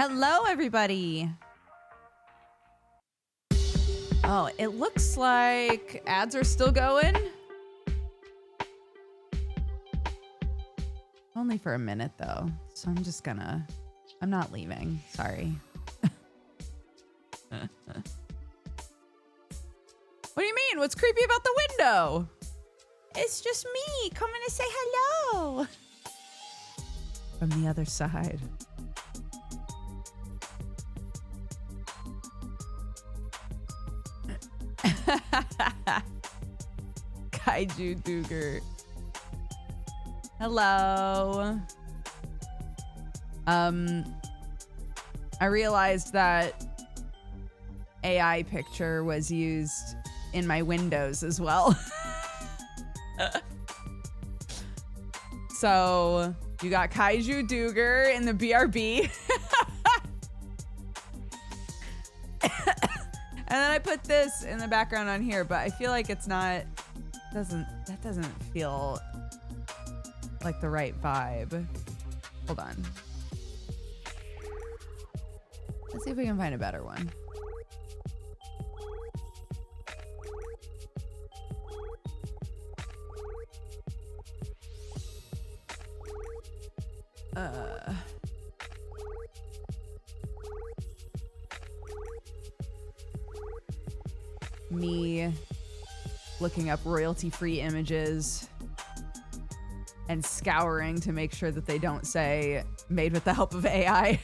Hello, everybody. Oh, it looks like ads are still going. Only for a minute, though. So I'm not leaving. Sorry. What do you mean? What's creepy about the window? It's just me coming to say hello. From the other side. Kaiju Duger. Hello. I realized that AI picture was used in my windows as well. So you got Kaiju Duger in the BRB. And then I put this in the background on here, but I feel like it's not, that doesn't feel like the right vibe. Hold on. Let's see if we can find a better one. Me looking up royalty-free images and scouring to make sure that they don't say made with the help of AI.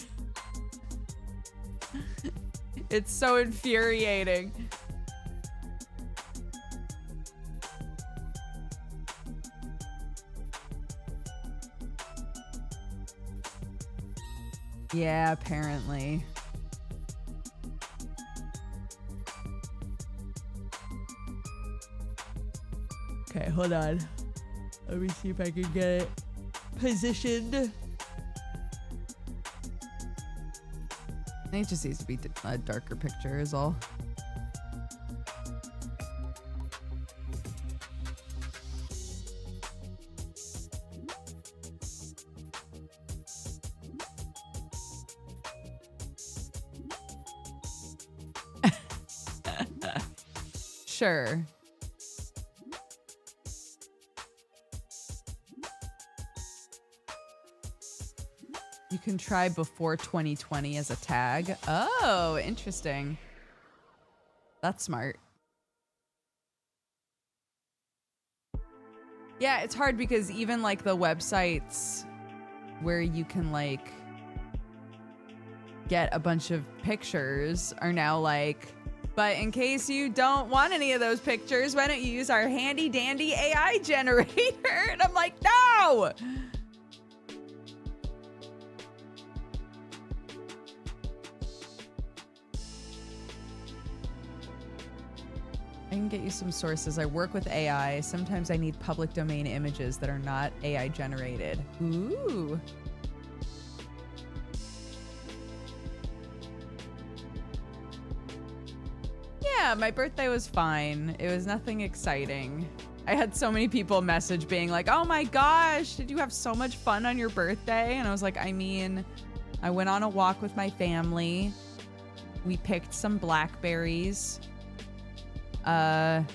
It's so infuriating. Yeah, apparently. Okay, hold on. Let me see if I can get it positioned. I think it just needs to be a darker picture is all. Sure. You can try before 2020 as a tag. Oh, interesting. That's smart. Yeah, it's hard because even like the websites where you can like get a bunch of pictures are now like, but in case you don't want any of those pictures, why don't you use our handy dandy AI generator? And I'm like, no! I can get you some sources. I work with AI. Sometimes I need public domain images that are not AI generated. Ooh. Yeah, my birthday was fine. It was nothing exciting. I had so many people message being like, oh my gosh, did you have so much fun on your birthday? And I was like, I mean, I went on a walk with my family. We picked some blackberries. And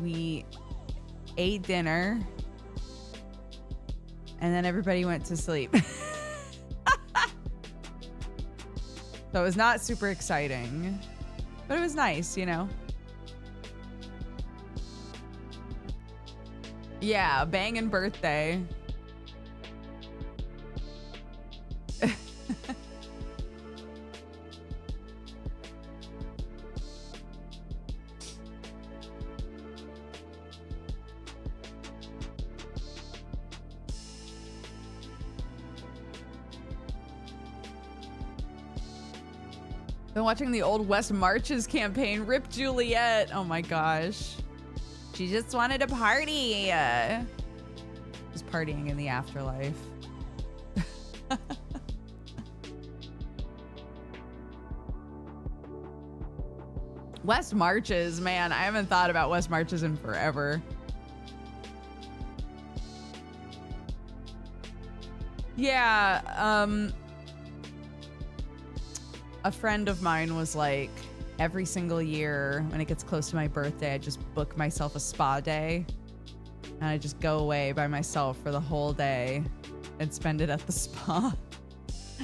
we ate dinner. And then everybody went to sleep. So it was not super exciting, but it was nice, you know? Yeah, banging birthday. Been watching the old West Marches campaign, Rip Juliet. Oh my gosh. She just wanted to party. She's partying in the afterlife. West Marches, man, I haven't thought about West Marches in forever. Yeah, a friend of mine was like, every single year when it gets close to my birthday, I just book myself a spa day. And I just go away by myself for the whole day and spend it at the spa.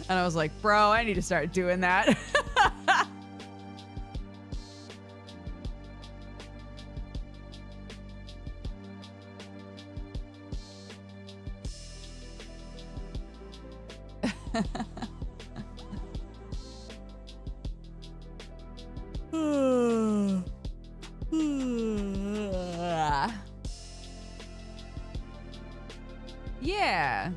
And I was like, bro, I need to start doing that. Yeah.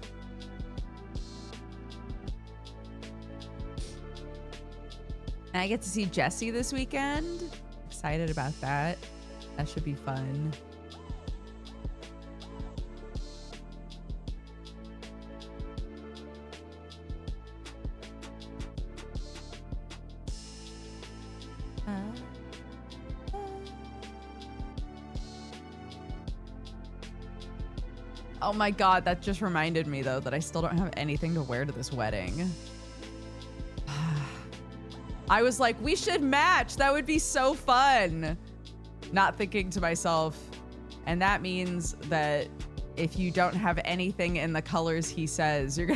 And I get to see Jesse this weekend. Excited about that. That should be fun. Oh my god, that just reminded me though that I still don't have anything to wear to this wedding. I was like, we should match. That would be so fun. Not thinking to myself, and that means that if you don't have anything in the colors he says, you're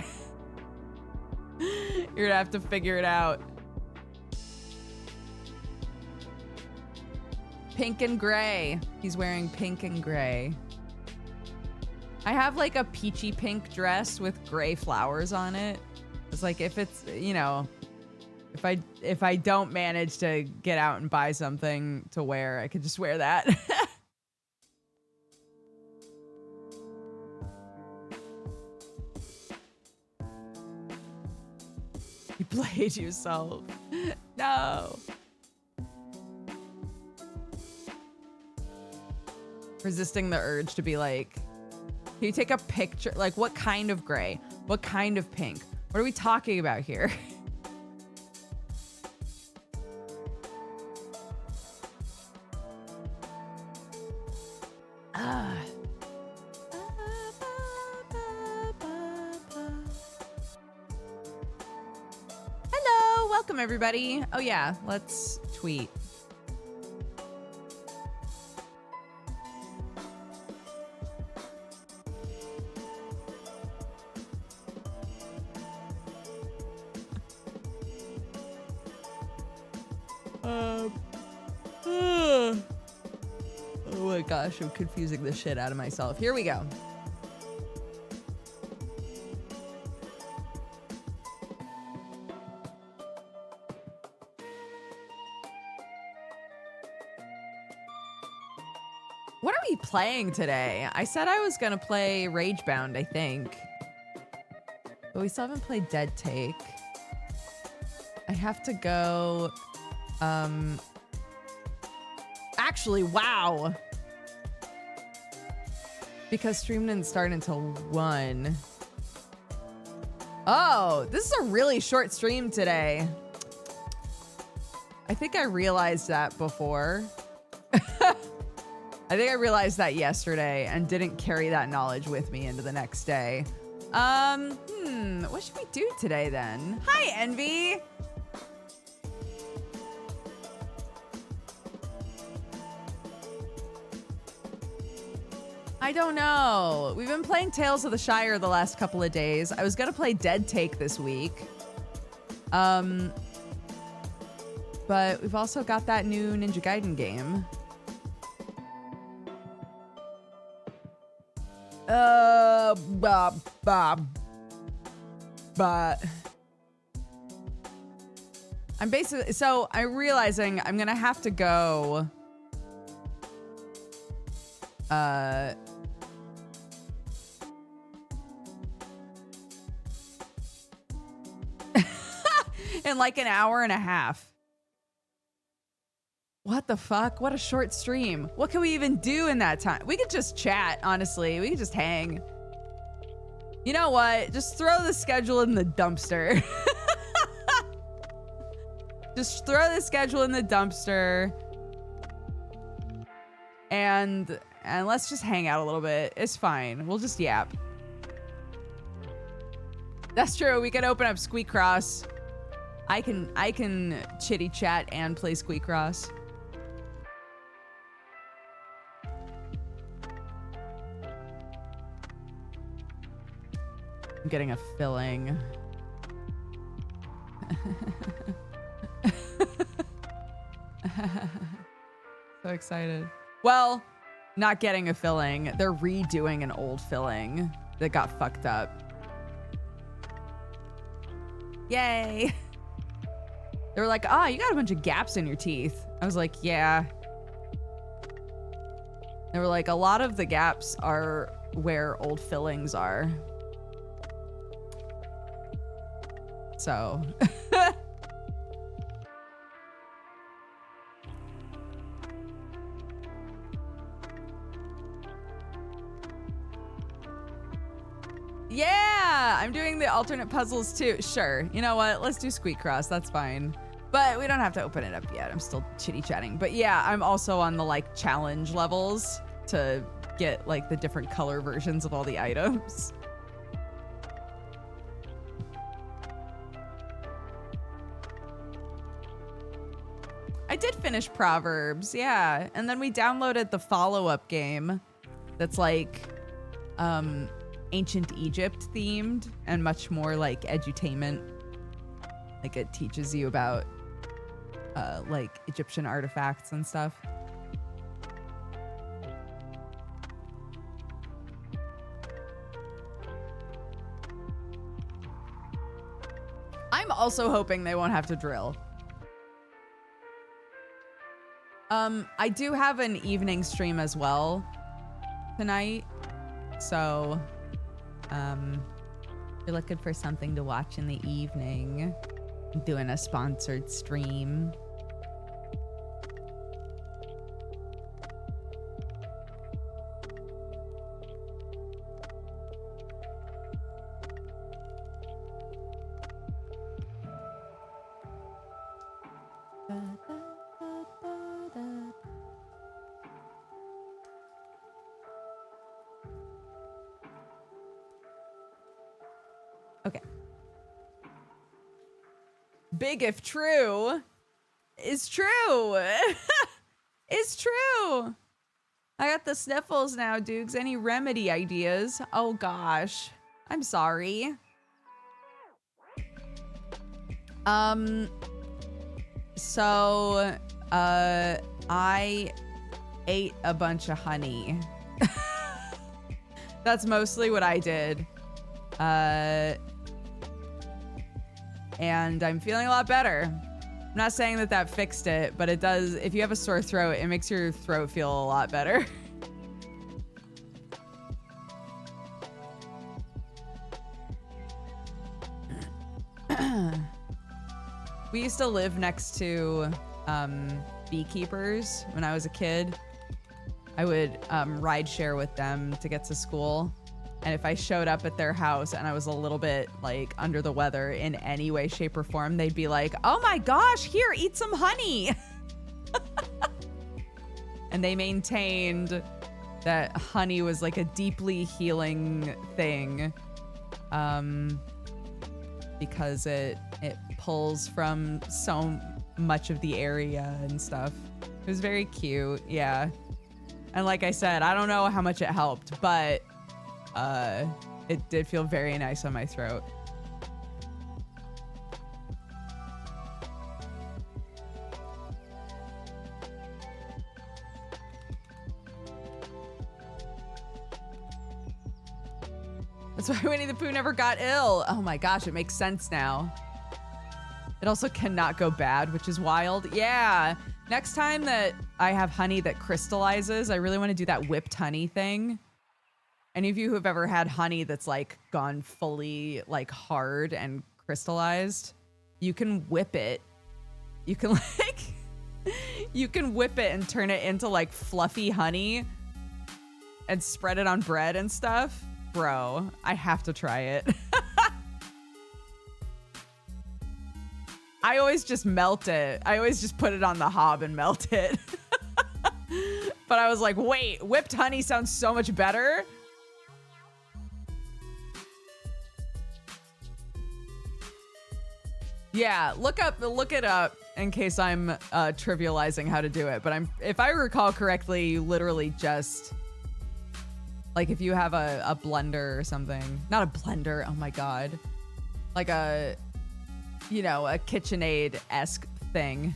gonna have to figure it out. Pink and gray. He's wearing pink and gray. I have like a peachy pink dress with gray flowers on it. It's like, if it's, you know, if I don't manage to get out and buy something to wear, I could just wear that. You played yourself. No. Resisting the urge to be like, can you take a picture? Like, what kind of gray? What kind of pink? What are we talking about here? Hello, welcome everybody. Oh yeah, let's tweet. Oh my gosh, I'm confusing the shit out of myself. Here we go. What are we playing today? I said I was gonna play Ragebound, I think. But we still haven't played Dead Take. I have to go, actually, wow. Because stream didn't start until 1. Oh, this is a really short stream today. I think I realized that before. I think I realized that yesterday and didn't carry that knowledge with me into the next day. What should we do today then? Hi, Envy. I don't know. We've been playing Tales of the Shire the last couple of days. I was gonna play Dead Take this week. But we've also got that new Ninja Gaiden game. But I'm basically, so I'm realizing I'm gonna have to go in like an hour and a half. What the fuck? What a short stream. What can we even do in that time? We could just chat, honestly. We could just hang. You know what? Just throw the schedule in the dumpster. Just throw the schedule in the dumpster. And let's just hang out a little bit. It's fine. We'll just yap. That's true. We can open up Squeak Cross. I can chitty chat and play Squeak Cross. I'm getting a filling. So excited. Well, not getting a filling. They're redoing an old filling that got fucked up. Yay. They were like, you got a bunch of gaps in your teeth. I was like, yeah. They were like, a lot of the gaps are where old fillings are. So. Yeah, I'm doing the alternate puzzles too. Sure. You know what? Let's do Squeak Cross. That's fine. But we don't have to open it up yet. I'm still chitty chatting. But yeah, I'm also on the like challenge levels to get like the different color versions of all the items. I did finish Proverbs, yeah. And then we downloaded the follow-up game that's like ancient Egypt themed and much more like edutainment. Like it teaches you about like Egyptian artifacts and stuff. I'm also hoping they won't have to drill. I do have an evening stream as well tonight. So, if you're looking for something to watch in the evening, I'm doing a sponsored stream. Okay. Big if true is true. It's true. I got the sniffles now, Dukes. Any remedy ideas? Oh gosh. I'm sorry. So, I ate a bunch of honey. That's mostly what I did. And I'm feeling a lot better. I'm not saying that that fixed it, but it does. If you have a sore throat, it makes your throat feel a lot better. We used to live next to beekeepers when I was a kid. I would ride share with them to get to school. And if I showed up at their house and I was a little bit like under the weather in any way, shape, or form, they'd be like, oh my gosh, here, eat some honey. And they maintained that honey was like a deeply healing thing because it pulls from so much of the area and stuff. It was very cute, yeah. And like I said, I don't know how much it helped, but it did feel very nice on my throat. That's why Winnie the Pooh never got ill. Oh my gosh, it makes sense now. It also cannot go bad, which is wild. Yeah. Next time that I have honey that crystallizes, I really want to do that whipped honey thing. Any of you who have ever had honey that's like gone fully like hard and crystallized, you can whip it. You can like, you can whip it and turn it into like fluffy honey and spread it on bread and stuff. Bro, I have to try it. I always just melt it. I always just put it on the hob and melt it. But I was like, wait, whipped honey sounds so much better. Yeah, look it up in case I'm trivializing how to do it. But if I recall correctly, you literally just, like, if you have a blender or something, not a blender, oh my God, like a KitchenAid-esque thing.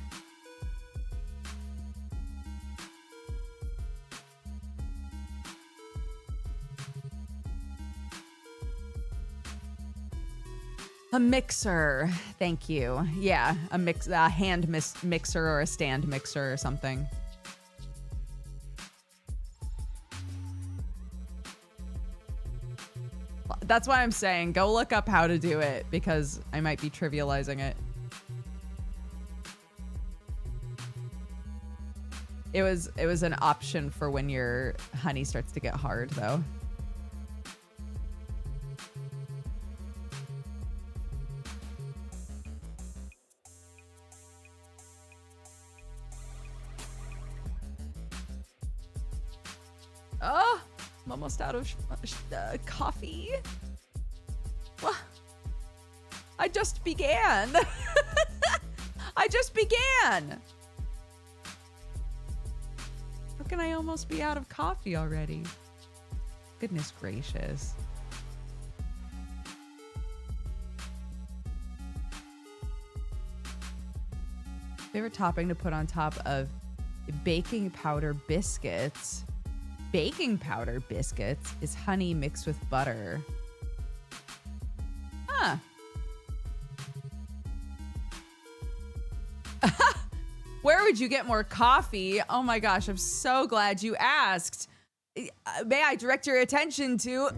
A mixer, thank you. Yeah, a hand mixer or a stand mixer or something. That's why I'm saying go look up how to do it, because I might be trivializing it. It was an option for when your honey starts to get hard, though. Oh, I'm almost out of coffee. What? I just began. I just began. How can I almost be out of coffee already? Goodness gracious. Favorite topping to put on top of baking powder biscuits. Baking powder biscuits is honey mixed with butter. Huh. Where would you get more coffee? Oh my gosh, I'm so glad you asked. May I direct your attention to...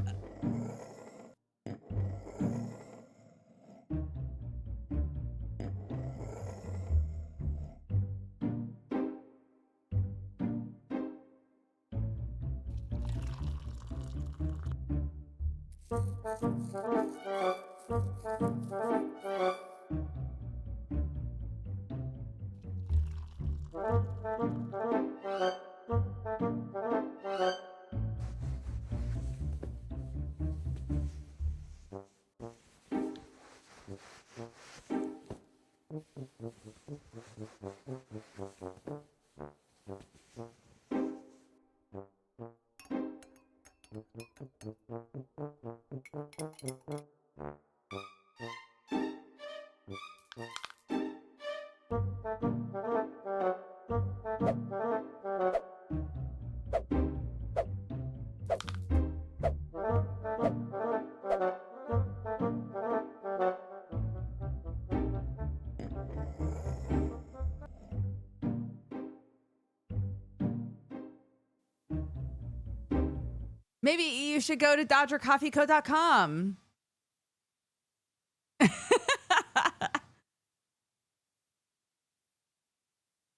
Maybe you should go to DodgerCoffeeCo.com.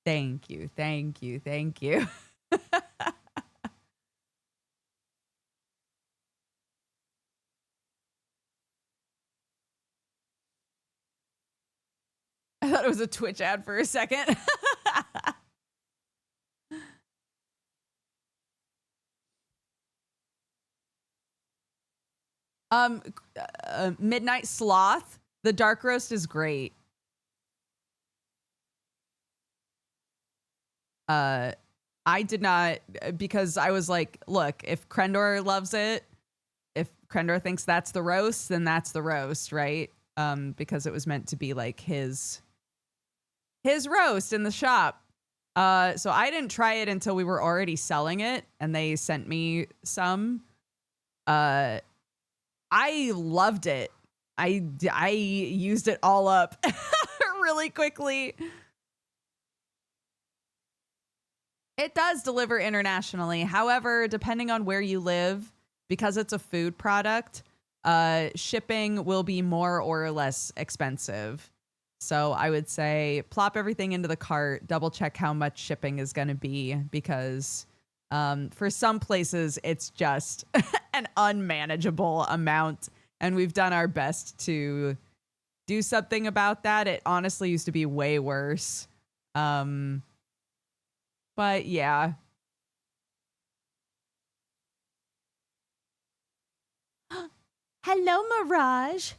Thank you, thank you, thank you. I thought it was a Twitch ad for a second. Midnight Sloth. The dark roast is great. I did not, because I was like, look, if Krendor loves it, if Krendor thinks that's the roast, then that's the roast, right? Because it was meant to be like his roast in the shop. So I didn't try it until we were already selling it, and they sent me some. I loved it. I used it all up really quickly. It does deliver internationally. However, depending on where you live, because it's a food product, shipping will be more or less expensive. So I would say plop everything into the cart, double check how much shipping is going to be, because for some places it's just an unmanageable amount. And we've done our best to do something about that. It honestly used to be way worse. But yeah. Hello, Mirage.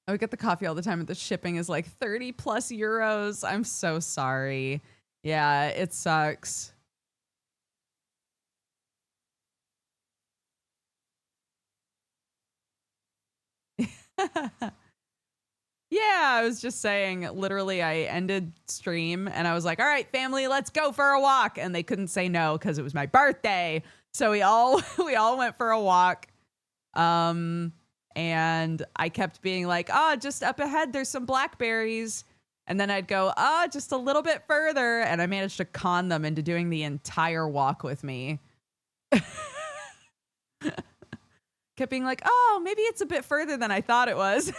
I would get the coffee all the time, and the shipping is like 30 plus euros. I'm so sorry. Yeah, it sucks. Yeah, I was just saying, literally, I ended stream and I was like, all right, family, let's go for a walk. And they couldn't say no because it was my birthday. So we all we all went for a walk. And I kept being like, oh, just up ahead, there's some blackberries. And then I'd go, oh, just a little bit further. And I managed to con them into doing the entire walk with me. Kept being like, oh, maybe it's a bit further than I thought it was.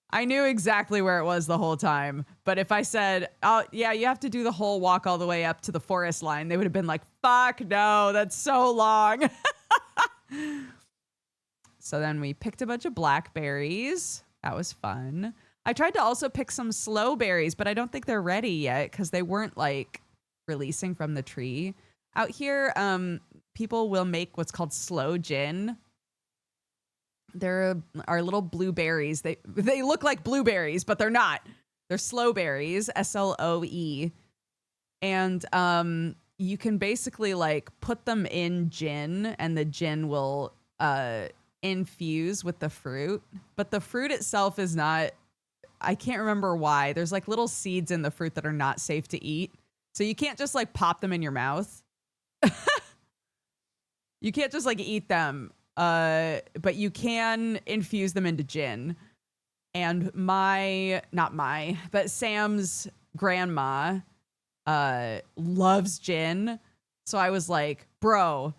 I knew exactly where it was the whole time. But if I said, oh, yeah, you have to do the whole walk all the way up to the forest line, they would have been like, fuck, no, that's so long. So then we picked a bunch of blackberries. That was fun. I tried to also pick some sloe berries, but I don't think they're ready yet because they weren't like releasing from the tree. Out here, people will make what's called sloe gin. There are little blueberries. They look like blueberries, but they're not. They're sloe berries, SLOE. And you can basically like put them in gin, and the gin will infuse with the fruit. But the fruit itself is not, I can't remember why. There's like little seeds in the fruit that are not safe to eat. So you can't just like pop them in your mouth. You can't just like eat them. But you can infuse them into gin. And Sam's grandma loves gin. So I was like, bro,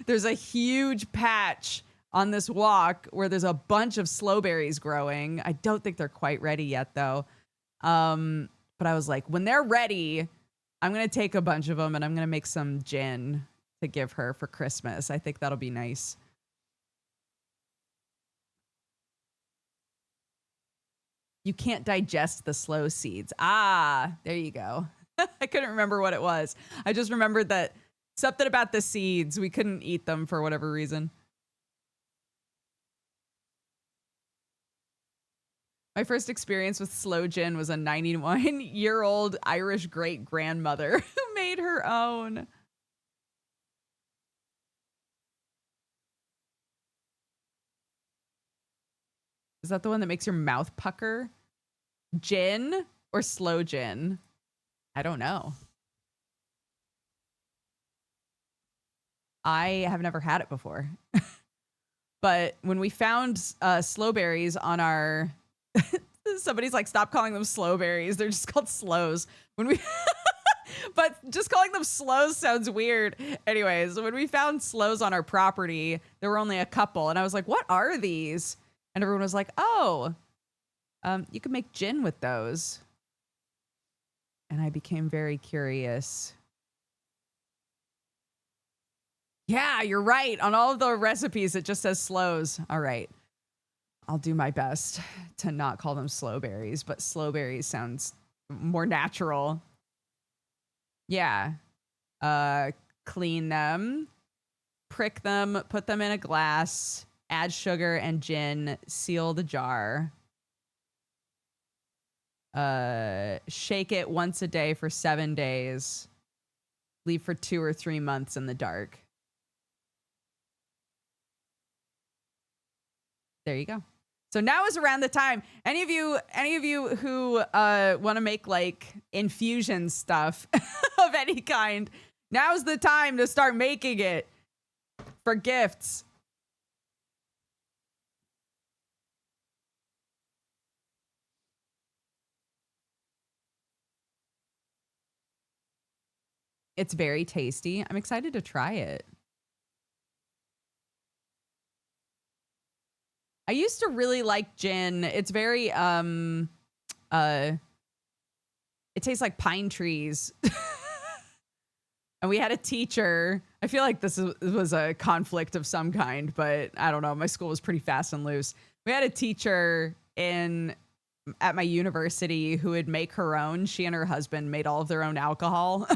there's a huge patch on this walk where there's a bunch of sloe berries growing. I don't think they're quite ready yet though. But I was like, when they're ready, I'm going to take a bunch of them and I'm going to make some gin to give her for Christmas. I think that'll be nice. You can't digest the sloe seeds. Ah, there you go. I couldn't remember what it was. I just remembered that something about the seeds. We couldn't eat them for whatever reason. My first experience with sloe gin was a 91-year-old Irish great-grandmother who made her own. Is that the one that makes your mouth pucker? Gin or sloe gin? I don't know. I have never had it before. But when we found sloe berries on our... Somebody's like, stop calling them sloe berries. They're just called sloes. When we... But just calling them sloes sounds weird. Anyways, when we found sloes on our property, there were only a couple. And I was like, what are these? And everyone was like, oh, you can make gin with those. And I became very curious. Yeah, you're right. On all of the recipes, it just says sloes. All right. I'll do my best to not call them sloe berries, but sloe berries sounds more natural. Yeah. Clean them, prick them, put them in a glass, add sugar and gin, seal the jar. Shake it once a day for 7 days. Leave for 2 or 3 months in the dark. There you go. So now is around the time. Any of you who want to make like infusion stuff of any kind, now's the time to start making it for gifts. It's very tasty. I'm excited to try it. I used to really like gin. It's very it tastes like pine trees. And we had a teacher. I feel like this was a conflict of some kind, but I don't know. My school was pretty fast and loose. We had a teacher at my university who would make her own. She and her husband made all of their own alcohol.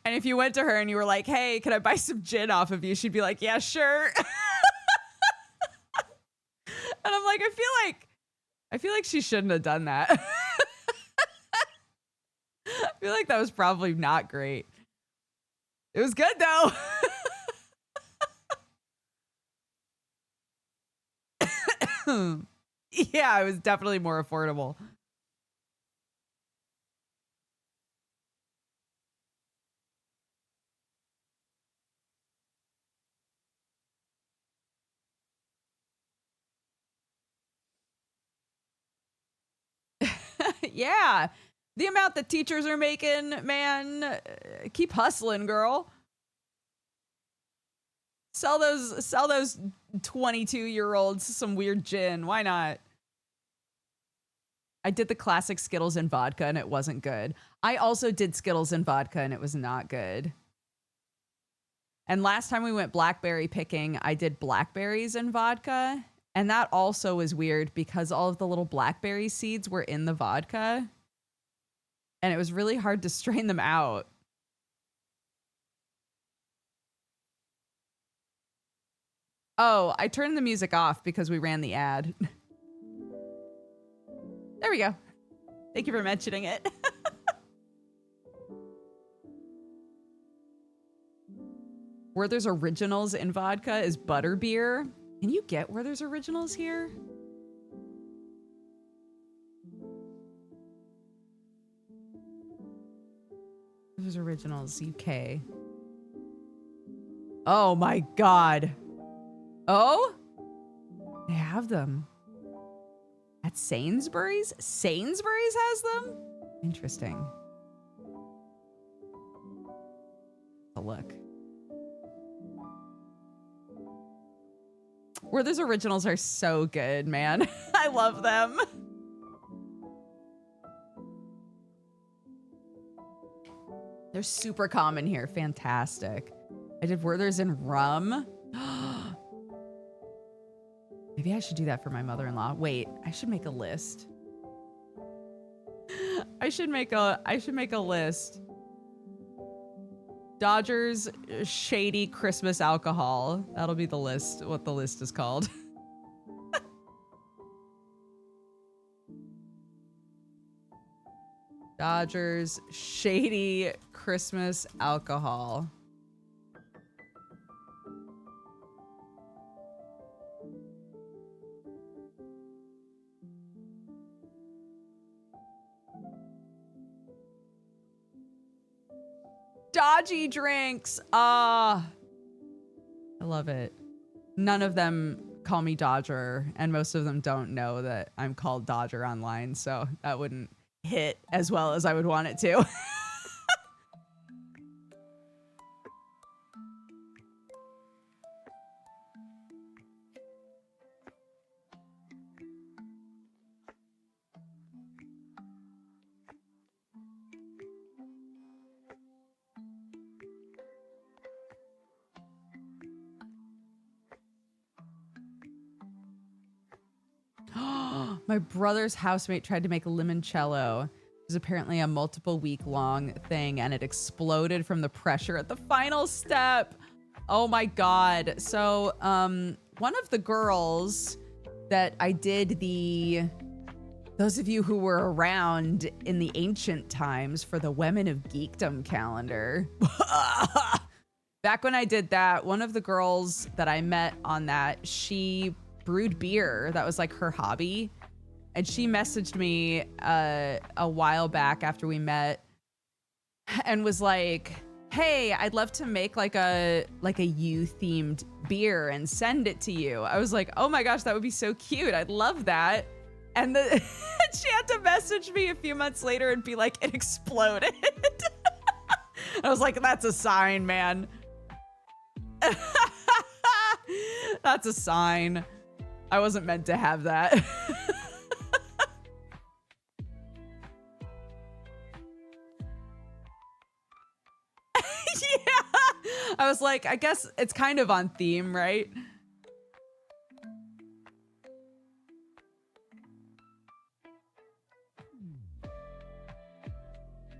And if you went to her and you were like, hey, can I buy some gin off of you? She'd be like, yeah, sure. I'm like, I feel like she shouldn't have done that. I feel like that was probably not great. It was good though. Yeah, it was definitely more affordable. Yeah. The amount that teachers are making, man, keep hustling, girl. Sell those 22-year-olds some weird gin. Why not? I did the classic Skittles and vodka and it wasn't good. I also did Skittles and vodka and it was not good. And last time we went blackberry picking, I did blackberries and vodka. And that also was weird because all of the little blackberry seeds were in the vodka. And it was really hard to strain them out. Oh, I turned the music off because we ran the ad. There we go. Thank you for mentioning it. Werther's Originals in vodka is butterbeer. Can you get Werther's Originals here? Werther's Originals, UK. Oh my God. Oh? They have them. At Sainsbury's? Sainsbury's has them? Interesting. A look. Werther's Originals are so good, man. I love them. They're super common here. Fantastic. I did Werther's in rum. Maybe I should do that for my mother-in-law. Wait, I should make a list. I should make a list. Dodgers shady Christmas alcohol. That'll be the list, what the list is called. Dodgers shady Christmas alcohol. Dodgy drinks. I love it. None of them call me Dodger, and most of them don't know that I'm called Dodger online, so that wouldn't hit as well as I would want it to. My brother's housemate tried to make limoncello. It was apparently a multiple week long thing and it exploded from the pressure at the final step. Oh my God. So, one of the girls that I did those of you who were around in the ancient times for the Women of Geekdom calendar. Back when I did that, one of the girls that I met on that, she brewed beer. That was like her hobby. And she messaged me a while back after we met and was like, hey, I'd love to make like a you themed beer and send it to you. I was like, oh my gosh, that would be so cute. I'd love that. And she had to message me a few months later and be like, it exploded. I was like, that's a sign, man. That's a sign. I wasn't meant to have that. Yeah. I was like, I guess it's kind of on theme, right?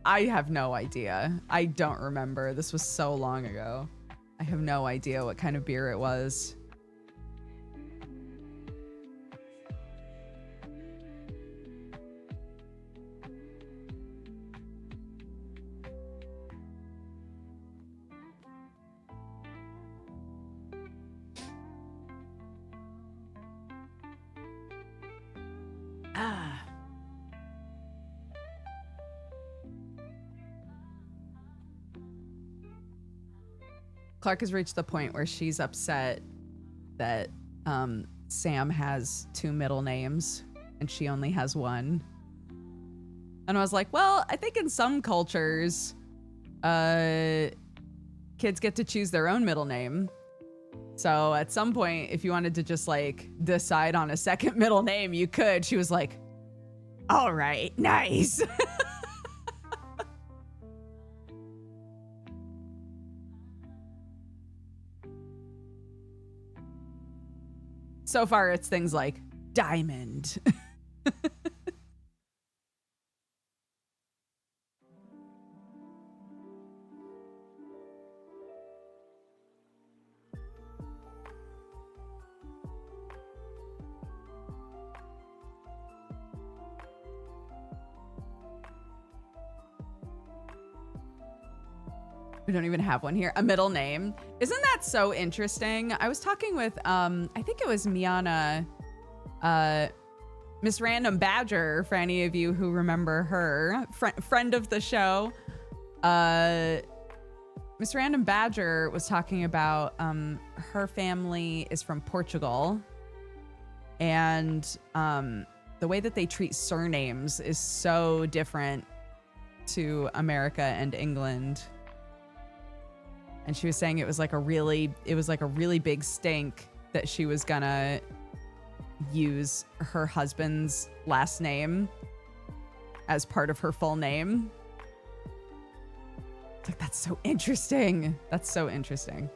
I have no idea. I don't remember. This was so long ago. I have no idea what kind of beer it was. Clark has reached the point where she's upset that Sam has 2 middle names and she only has 1. And I was like, well, I think in some cultures, kids get to choose their own middle name. So at some point, if you wanted to just like decide on a second middle name, you could. She was like, all right, nice. So far, it's things like Diamond. We don't even have one here. A middle name. Isn't that so interesting? I was talking with, I think it was Miana, Miss Random Badger, for any of you who remember her, friend of the show. Miss Random Badger was talking about her family is from Portugal, and the way that they treat surnames is so different to America and England. And she was saying it was like a really big stink that she was gonna use her husband's last name as part of her full name. It's like, that's so interesting. That's so interesting.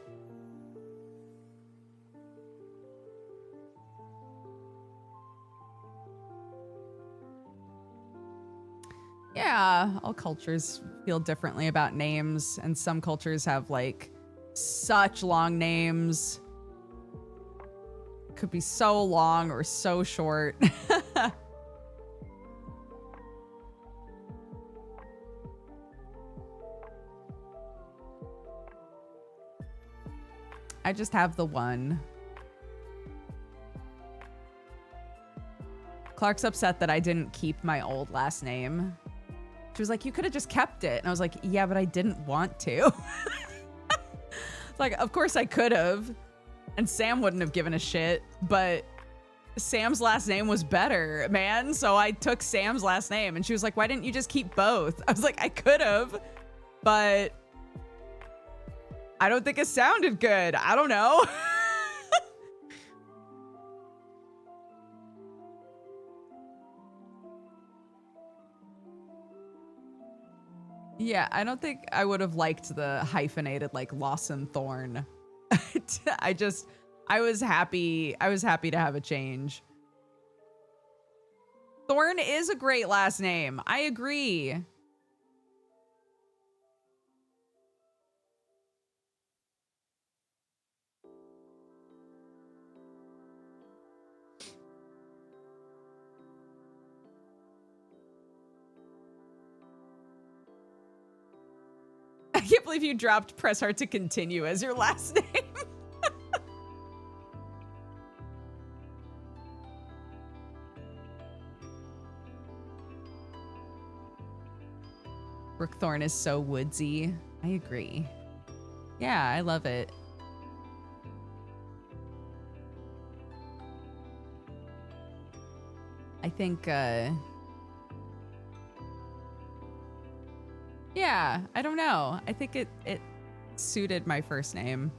Yeah, all cultures feel differently about names, and some cultures have like such long names. Could be so long or so short. I just have the one. Clark's upset that I didn't keep my old last name. She was like, you could have just kept it. And I was like, yeah, but I didn't want to. It's like, of course I could have. And Sam wouldn't have given a shit. But Sam's last name was better, man. So I took Sam's last name. And she was like, why didn't you just keep both? I was like, I could have. But I don't think it sounded good. I don't know. Yeah, I don't think I would have liked the hyphenated like Lawson Thorne. I was happy to have a change. Thorne is a great last name. I agree. I can't believe you dropped press hard to continue as your last name. Brookthorn is so woodsy. I agree. Yeah, I love it. I think, yeah, I don't know. I think it suited my first name.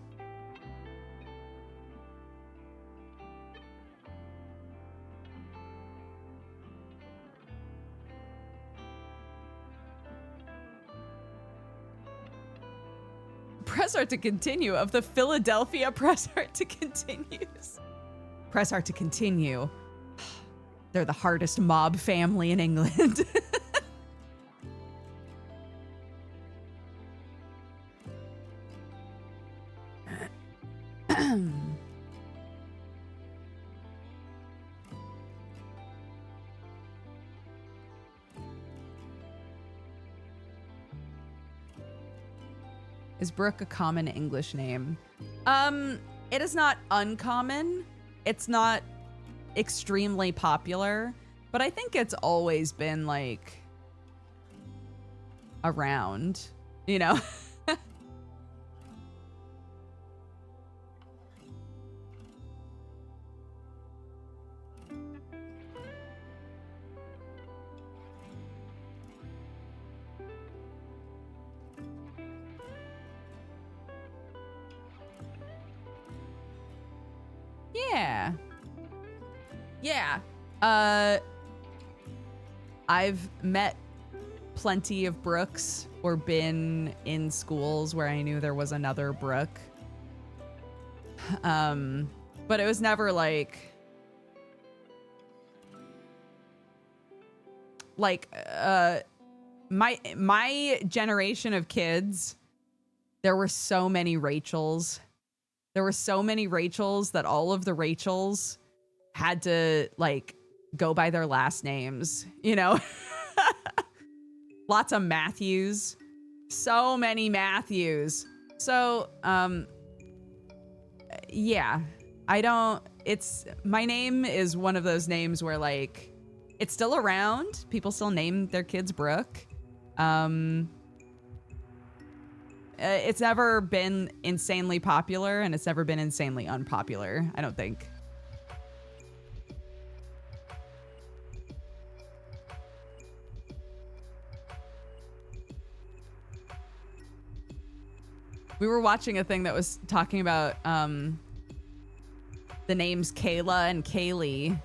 Press art to continue of the Philadelphia press art to continues. Press art to continue. They're the hardest mob family in England. Is Brooke a common English name? It is not uncommon. It's not extremely popular, but I think it's always been like around, you know? Yeah. Yeah. I've met plenty of Brooks or been in schools where I knew there was another Brooke. But it was never like my generation of kids, there were so many Rachels. There were so many Rachels that all of the Rachels had to like go by their last names, you know? Lots of Matthews. So many Matthews. So, yeah. My name is one of those names where like it's still around. People still name their kids Brooke. It's never been insanely popular and it's never been insanely unpopular, I don't think. We were watching a thing that was talking about the names Kayla and Kaylee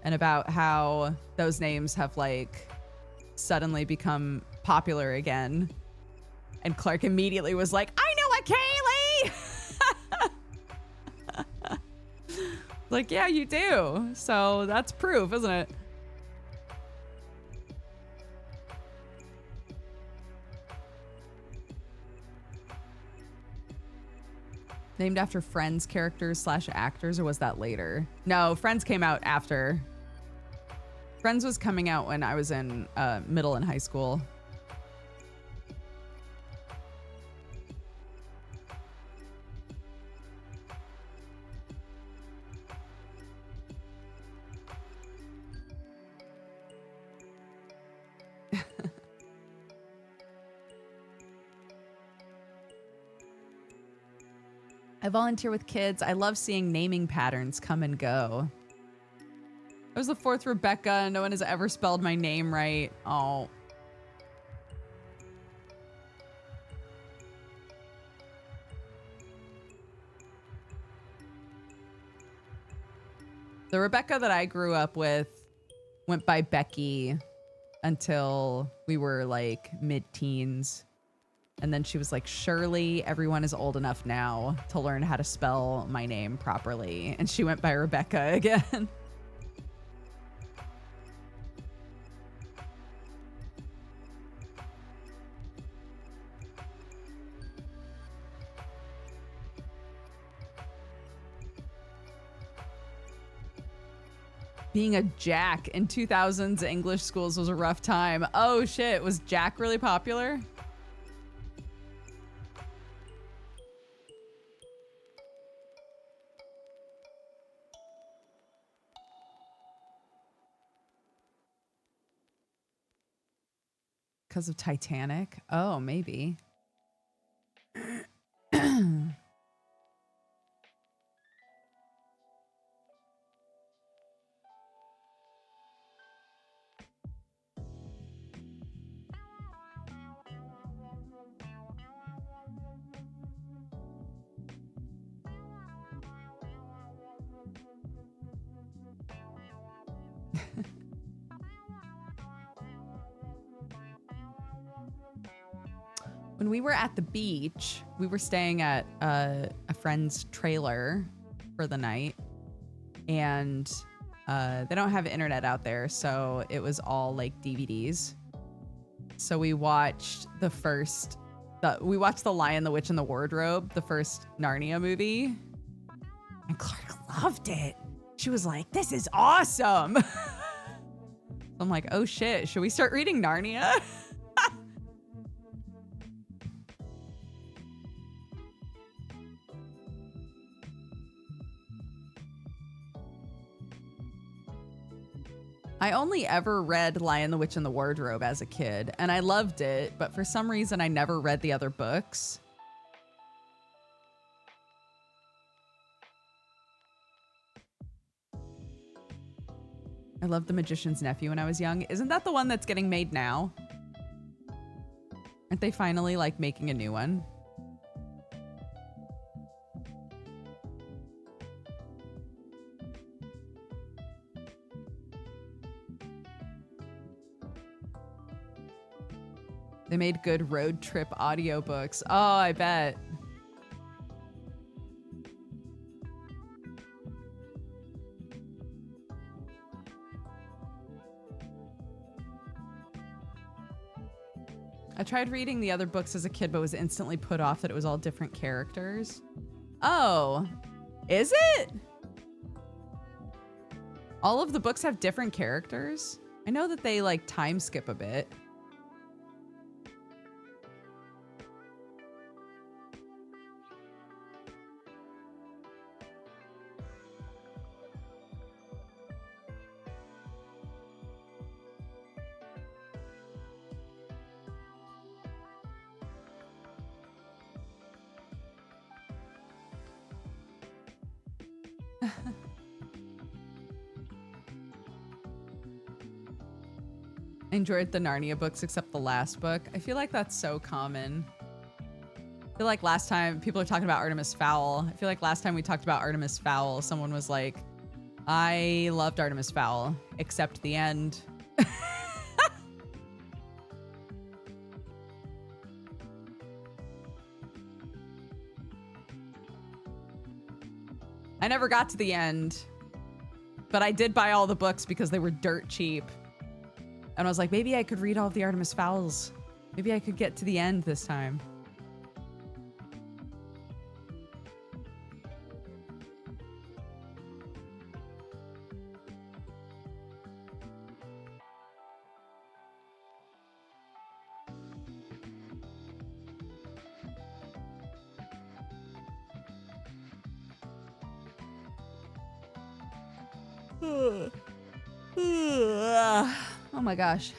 and about how those names have like suddenly become popular again. And Clark immediately was like, I know a Kaylee! Like, yeah, you do. So that's proof, isn't it? Named after Friends characters / actors, or was that later? No, Friends came out after. Friends was coming out when I was in middle and high school. I volunteer with kids. I love seeing naming patterns come and go. I was the fourth Rebecca, and no one has ever spelled my name right. Oh. The Rebecca that I grew up with went by Becky until we were like mid-teens. And then she was like, Shirley, everyone is old enough now to learn how to spell my name properly. And she went by Rebecca again. Being a Jack in 2000s English schools was a rough time. Oh shit, was Jack really popular? Because of Titanic? Oh, maybe. When we were at the beach, we were staying at a friend's trailer for the night, and they don't have internet out there, so it was all like DVDs. So we watched The Lion, the Witch, and the Wardrobe, the first Narnia movie, and Clark loved it. She was like, "This is awesome." I'm like, "Oh shit, should we start reading Narnia?" I only ever read Lion, the Witch, and the Wardrobe as a kid, and I loved it, but for some reason I never read the other books. I loved The Magician's Nephew when I was young. Isn't that the one that's getting made now? Aren't they finally like making a new one? They made good road trip audiobooks. Oh, I bet. I tried reading the other books as a kid, but was instantly put off that it was all different characters. Oh, is it? All of the books have different characters? I know that they like time skip a bit. I enjoyed the Narnia books except the last book. I feel like that's so common. I feel like last time people are talking about Artemis Fowl. I feel like last time we talked about Artemis Fowl, someone was like, I loved Artemis Fowl, except the end. I never got to the end, but I did buy all the books because they were dirt cheap. And I was like, maybe I could read all of the Artemis Fowls. Maybe I could get to the end this time. Oh my gosh.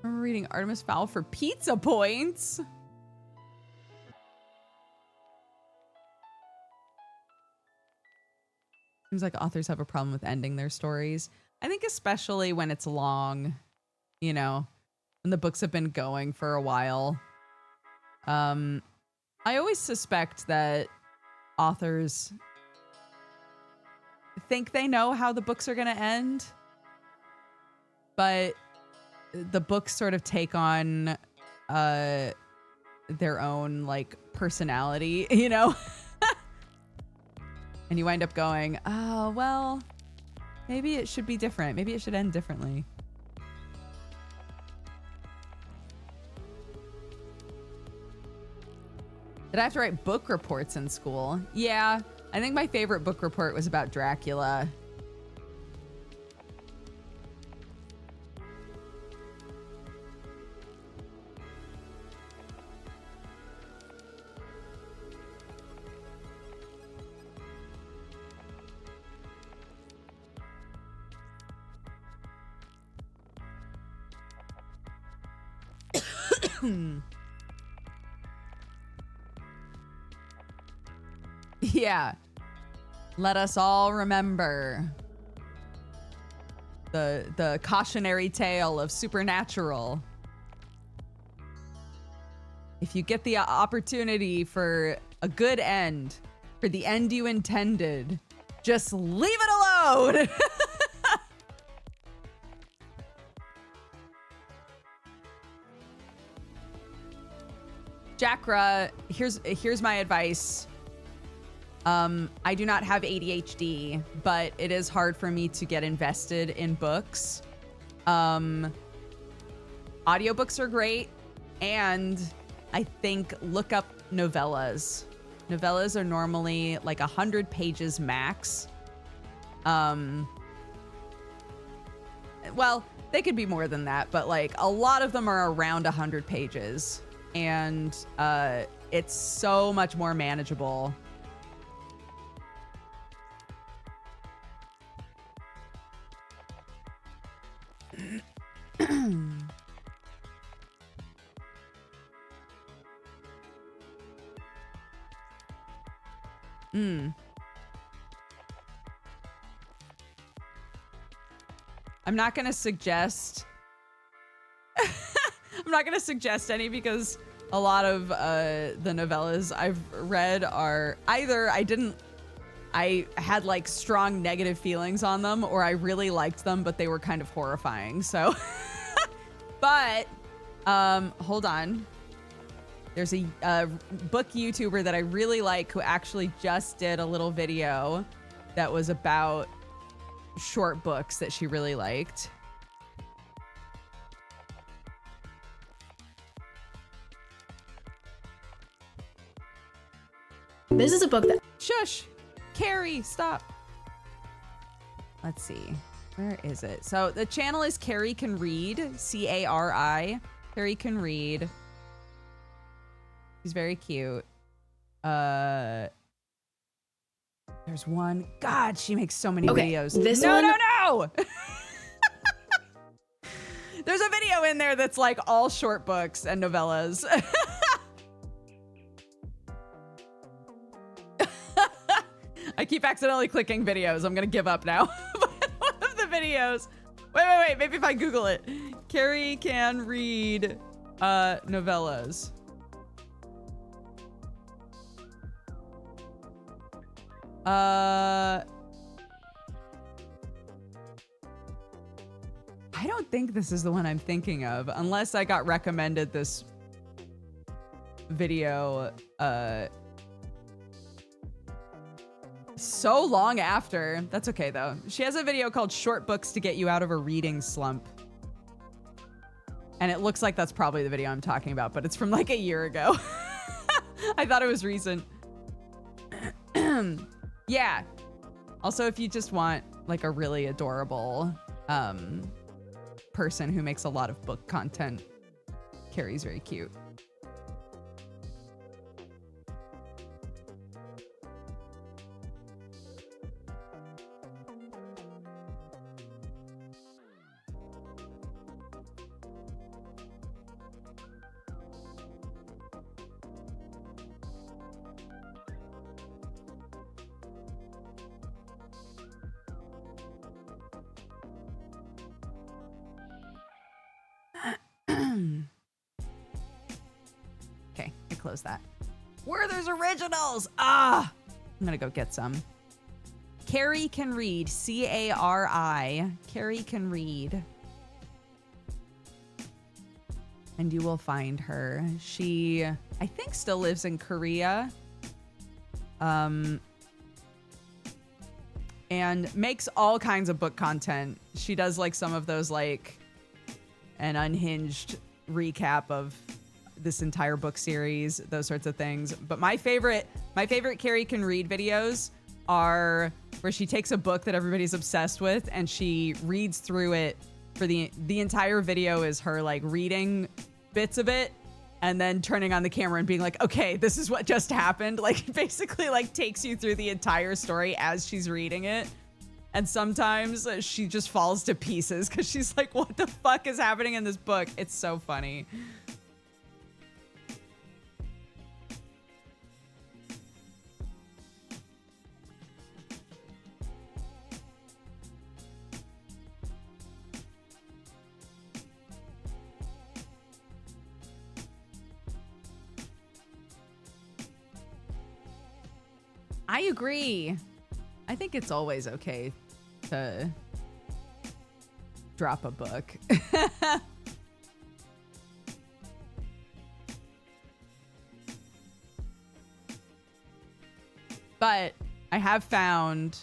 I'm reading Artemis Fowl for pizza points. Seems like authors have a problem with ending their stories. I think especially when it's long, you know, when the books have been going for a while. I always suspect that authors think they know how the books are going to end, but the books sort of take on their own like personality, you know? And you wind up going, oh, well, maybe it should be different. Maybe it should end differently. Did I have to write book reports in school? Yeah, I think my favorite book report was about Dracula. Yeah. Let us all remember the cautionary tale of Supernatural. If you get the opportunity for a good end, for the end you intended, just leave it alone. Jakra, here's my advice. I do not have ADHD, but it is hard for me to get invested in books. Audiobooks are great, and I think look up novellas. Novellas are normally like 100 pages max. Well, they could be more than that, but like a lot of them are around 100 pages. And it's so much more manageable. I'm not going to suggest I'm not going to suggest any because a lot of the novellas I've read are either I had like strong negative feelings on them, or I really liked them, but they were kind of horrifying. So, but hold on. There's a book YouTuber that I really like who actually just did a little video that was about short books that she really liked. This is a book that... Shush! Carrie, stop. Let's see. Where is it? So the channel is Carrie Can Read. C-A-R-I. Carrie Can Read. She's very cute. There's one. God, she makes so many videos. No! There's a video in there that's like all short books and novellas. I keep accidentally clicking videos. I'm gonna give up now. But one of the videos. Wait. Maybe if I Google it. Carrie Can Read novellas. I don't think this is the one I'm thinking of, unless I got recommended this video so long after. That's okay though. She has a video called Short Books to Get You Out of a Reading Slump. And it looks like that's probably the video I'm talking about, but it's from like a year ago. I thought it was recent. Yeah. Also, if you just want like a really adorable person who makes a lot of book content, Carrie's very cute. Okay, I close that. Werther's Originals! I'm gonna go get some. Carrie Can Read, C-A-R-I. Carrie Can Read. And you will find her. She, I think, still lives in Korea. And makes all kinds of book content. She does like some of those like an unhinged recap of this entire book series, those sorts of things. But my favorite Carrie Can Read videos are where she takes a book that everybody's obsessed with and she reads through it for the entire video is her like reading bits of it and then turning on the camera and being like, okay, this is what just happened. Like basically like takes you through the entire story as she's reading it. And sometimes she just falls to pieces because she's like, what the fuck is happening in this book? It's so funny. I agree. I think it's always okay to drop a book. But I have found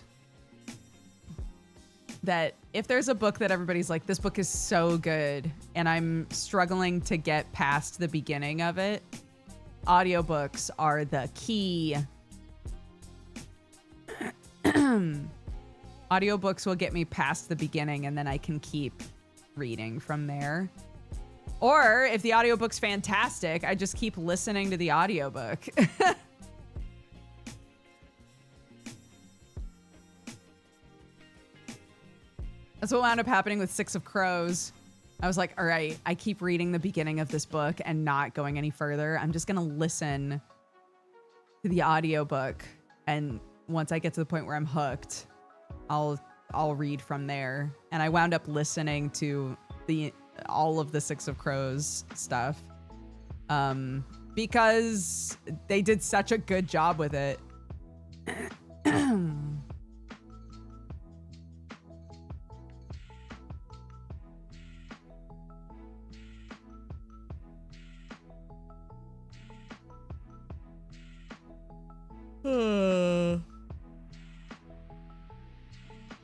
that if there's a book that everybody's like, this book is so good, and I'm struggling to get past the beginning of it, audiobooks are the key. Audiobooks will get me past the beginning and then I can keep reading from there. Or if the audiobook's fantastic, I just keep listening to the audiobook. That's what wound up happening with Six of Crows. I was like, all right, I keep reading the beginning of this book and not going any further. I'm just gonna listen to the audiobook, and once I get to the point where I'm hooked, I'll read from there. And I wound up listening to the all of the Six of Crows stuff. Because they did such a good job with it.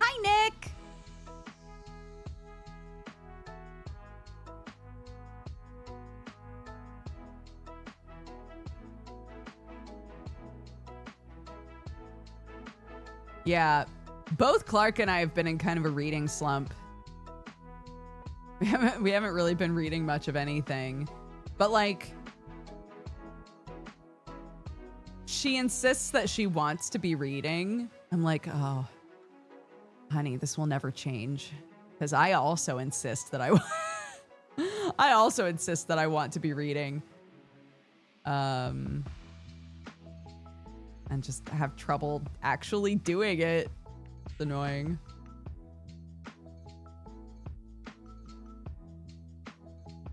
Hi, Nick. Yeah, both Clark and I have been in kind of a reading slump. We haven't really been reading much of anything, but like, she insists that she wants to be reading. I'm like, oh, honey, this will never change, because I also insist that I also insist that I want to be reading. And just have trouble actually doing it. It's annoying.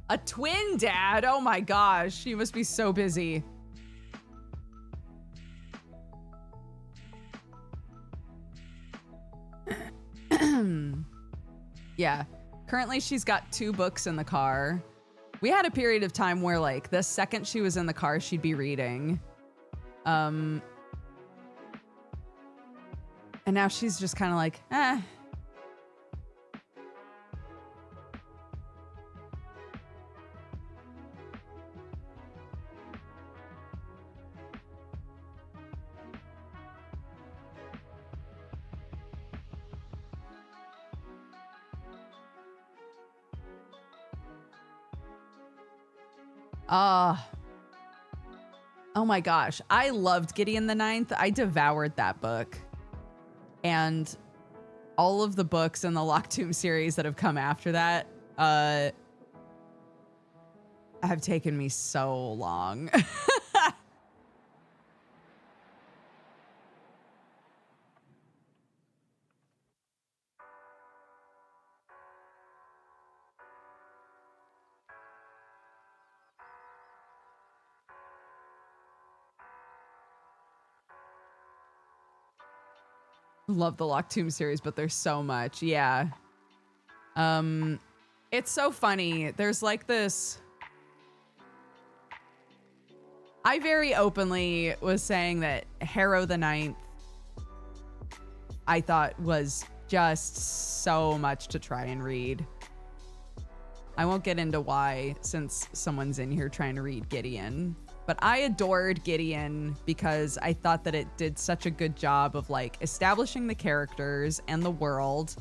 A twin dad? Oh my gosh, you must be so busy. Yeah, currently she's got 2 books in the car. We had a period of time where like the second she was in the car, she'd be reading. And now she's just kind of like, eh. Oh my gosh. I loved Gideon the Ninth. I devoured that book. And all of the books in the Locked Tomb series that have come after that have taken me so long. Love the Locked Tomb series, but there's so much. Yeah. It's so funny. There's like this. I very openly was saying that Harrow the Ninth, I thought was just so much to try and read. I won't get into why, since someone's in here trying to read Gideon. But I adored Gideon because I thought that it did such a good job of like establishing the characters and the world,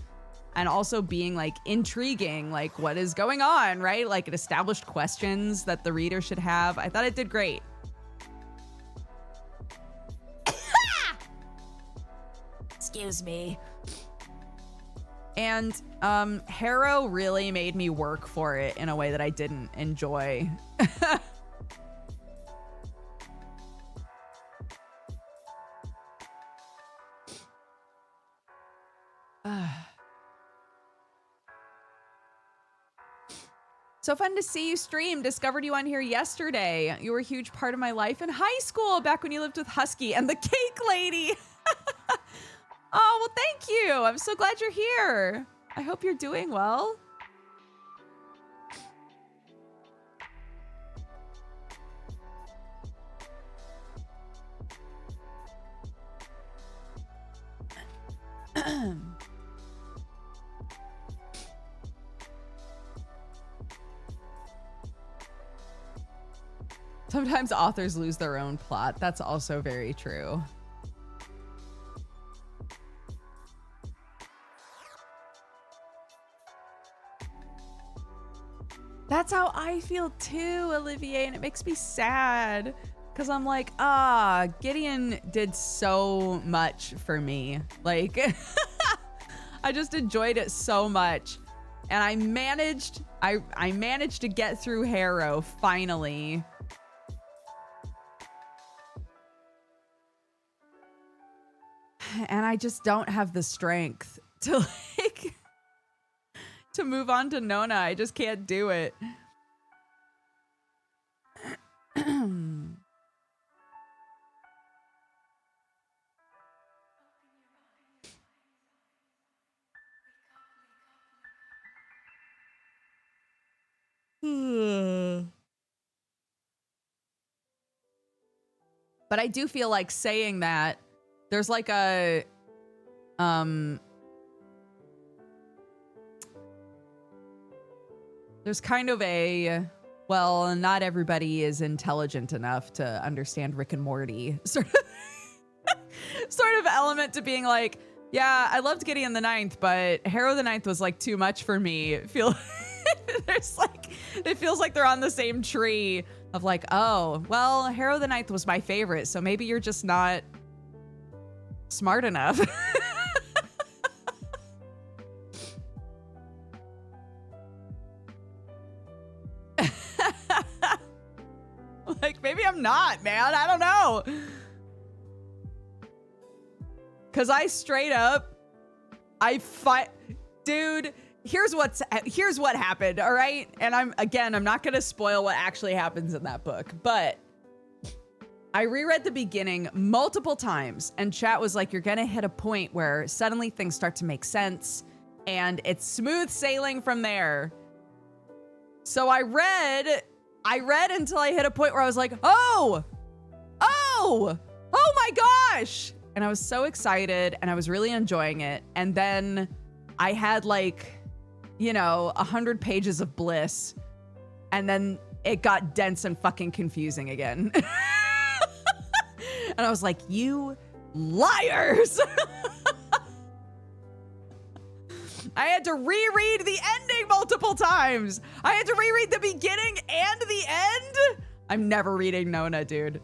and also being like intriguing, like what is going on, right? Like it established questions that the reader should have. I thought it did great. Excuse me. And Harrow really made me work for it in a way that I didn't enjoy. So fun to see you stream. Discovered you on here yesterday. You were a huge part of my life in high school, back when you lived with Husky and the cake lady. Oh, well, thank you. I'm so glad you're here. I hope you're doing well. Sometimes authors lose their own plot. That's also very true. That's how I feel too, Olivier, and it makes me sad because I'm like, Gideon did so much for me. Like, I just enjoyed it so much, and I managed to get through Harrow finally. And I just don't have the strength to like to move on to Nona. I just can't do it. But I do feel like saying that there's like a there's kind of a, well, not everybody is intelligent enough to understand Rick and Morty sort of element to being like, yeah, I loved Gideon the Ninth, but Harrow the Ninth was like too much for me. There's like, it feels like they're on the same tree of like, oh, well, Harrow the Ninth was my favorite, so maybe you're just not smart enough. Like, maybe I'm not, man. I don't know. Cause I straight up, dude, here's what happened, all right? And I'm not gonna spoil what actually happens in that book, but I reread the beginning multiple times and chat was like, you're gonna hit a point where suddenly things start to make sense and it's smooth sailing from there. So I read until I hit a point where I was like, oh my gosh. And I was so excited and I was really enjoying it. And then I had like, 100 pages of bliss. And then it got dense and fucking confusing again. And I was like, you liars. I had to reread the ending multiple times. I had to reread the beginning and the end. I'm never reading Nona, dude.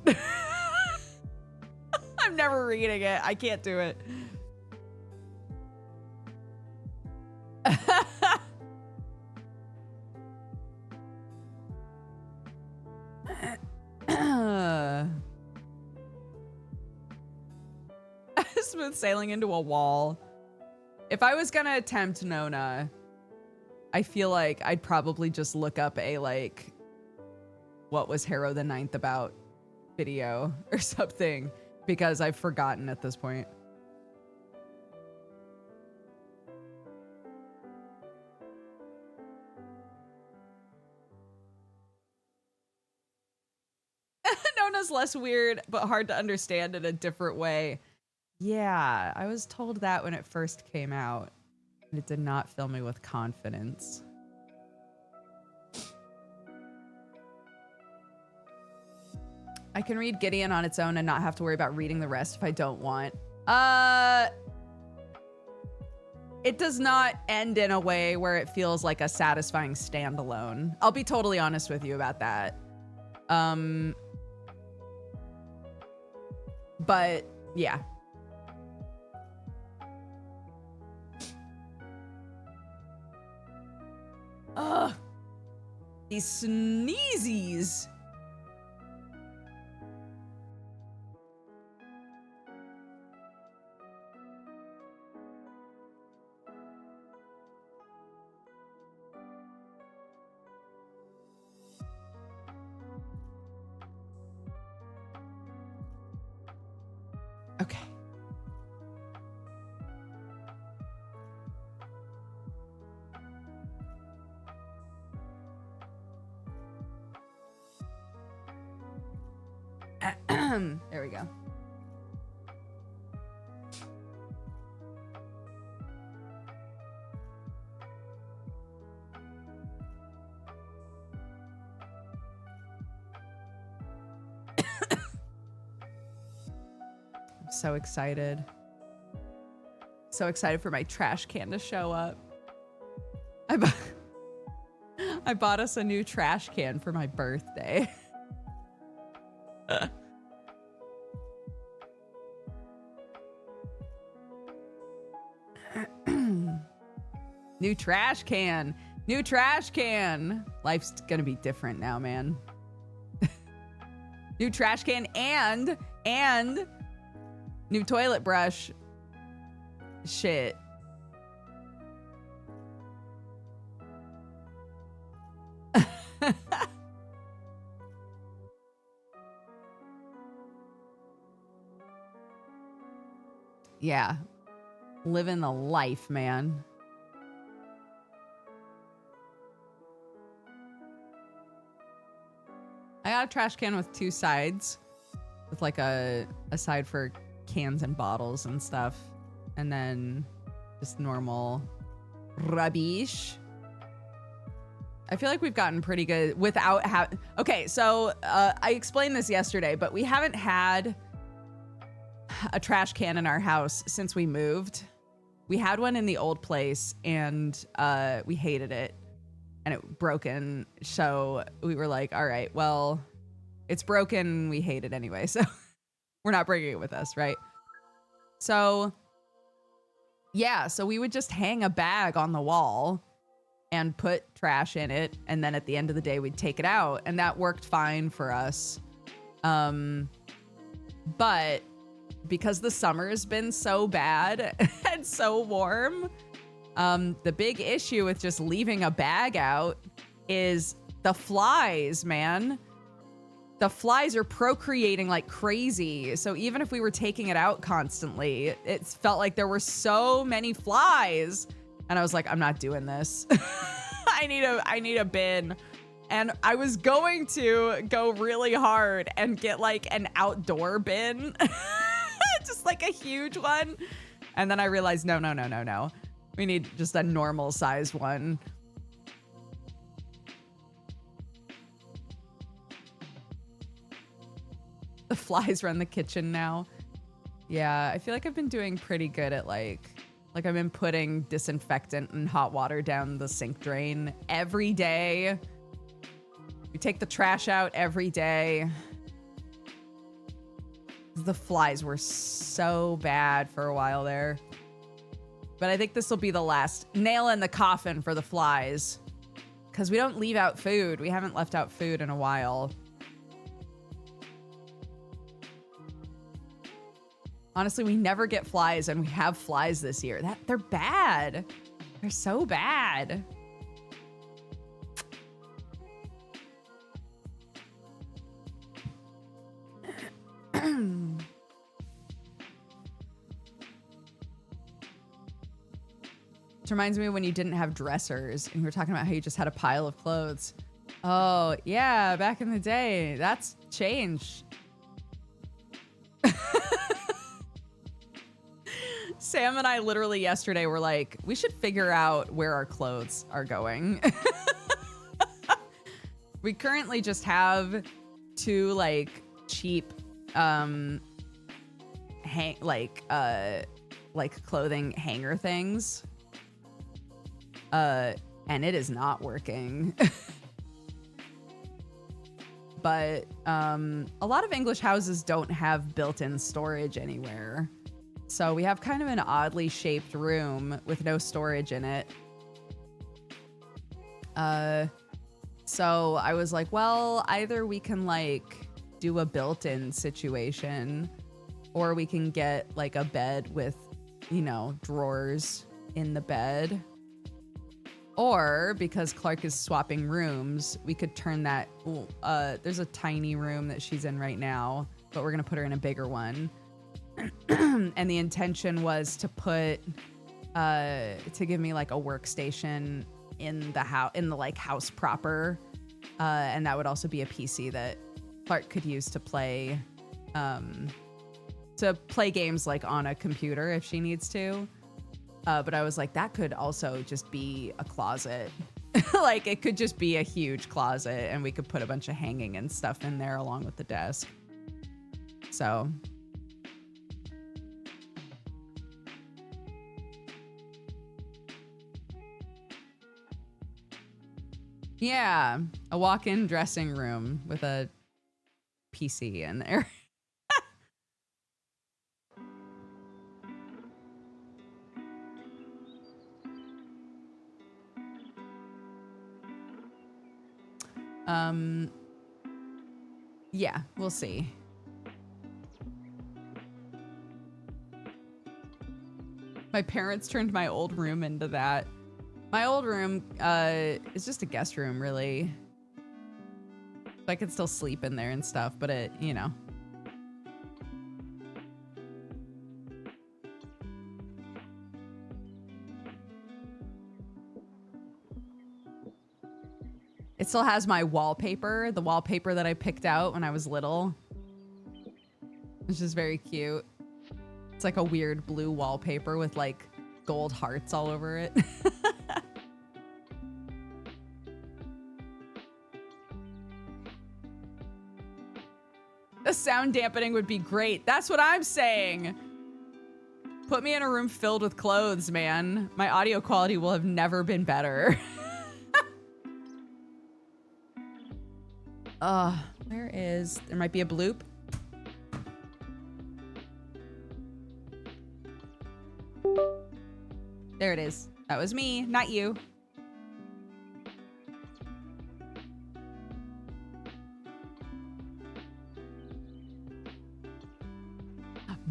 I'm never reading it. I can't do it. Smooth sailing into a wall. If I was gonna attempt Nona, I feel like I'd probably just look up a like, what was Harrow the Ninth about video or something, because I've forgotten at this point. Nona's less weird, but hard to understand in a different way. Yeah, I was told that when it first came out, and it did not fill me with confidence. I can read Gideon on its own and not have to worry about reading the rest if I don't want. It does not end in a way where it feels like a satisfying standalone. I'll be totally honest with you about that. But yeah. Ugh. These sneezies. Okay. There we go. I'm so excited. So excited for my trash can to show up. I bought us a new trash can for my birthday. New trash can. New trash can. Life's gonna be different now, man. New trash can and new toilet brush. Shit. Yeah. Living the life, man. I got a trash can with 2 sides, with like a side for cans and bottles and stuff, and then just normal rubbish. I feel like we've gotten pretty good without okay, so I explained this yesterday, but we haven't had a trash can in our house since we moved. We had one in the old place and we hated it and it broken. So we were like, all right, well, it's broken. We hate it anyway. So we're not bringing it with us, right? So yeah, so we would just hang a bag on the wall and put trash in it. And then at the end of the day, we'd take it out. And that worked fine for us. But because the summer has been so bad and so warm, the big issue with just leaving a bag out is the flies, man. The flies are procreating like crazy. So even if we were taking it out constantly, it felt like there were so many flies. And I was like, I'm not doing this. I need a bin. And I was going to go really hard and get like an outdoor bin. Just like a huge one. And then I realized, no. We need just a normal sized one. The flies run the kitchen now. Yeah, I feel like I've been doing pretty good at like I've been putting disinfectant and hot water down the sink drain every day. We take the trash out every day. The flies were so bad for a while there. But I think this will be the last nail in the coffin for the flies. Because we don't leave out food. We haven't left out food in a while. Honestly, we never get flies, and we have flies this year. They're bad. They're so bad. This reminds me of when you didn't have dressers, and you were talking about how you just had a pile of clothes. Oh, yeah, back in the day. That's changed. Sam and I literally yesterday were like, we should figure out where our clothes are going. We currently just have 2 like cheap clothing hanger things. And it is not working. But a lot of English houses don't have built-in storage anywhere. So we have kind of an oddly shaped room with no storage in it. So I was like, well, either we can like do a built-in situation, or we can get like a bed with, you know, drawers in the bed. Or because Clark is swapping rooms, we could turn that, there's a tiny room that she's in right now, but we're gonna put her in a bigger one. And the intention was to put, to give me like a workstation in the house, in the like house proper. And that would also be a PC that Clark could use to play games like on a computer if she needs to. But I was like, that could also just be a closet. Like it could just be a huge closet and we could put a bunch of hanging and stuff in there along with the desk. So yeah, a walk-in dressing room with a PC in there. Yeah, we'll see. My parents turned my old room into that. My old room is just a guest room, really. So I could still sleep in there and stuff, but it, you know. It still has my wallpaper, the wallpaper that I picked out when I was little. It's just very cute. It's like a weird blue wallpaper with like gold hearts all over it. The sound dampening would be great. That's what I'm saying. Put me in a room filled with clothes, man. My audio quality will have never been better. Where is... There might be a bloop. There it is. That was me, not you.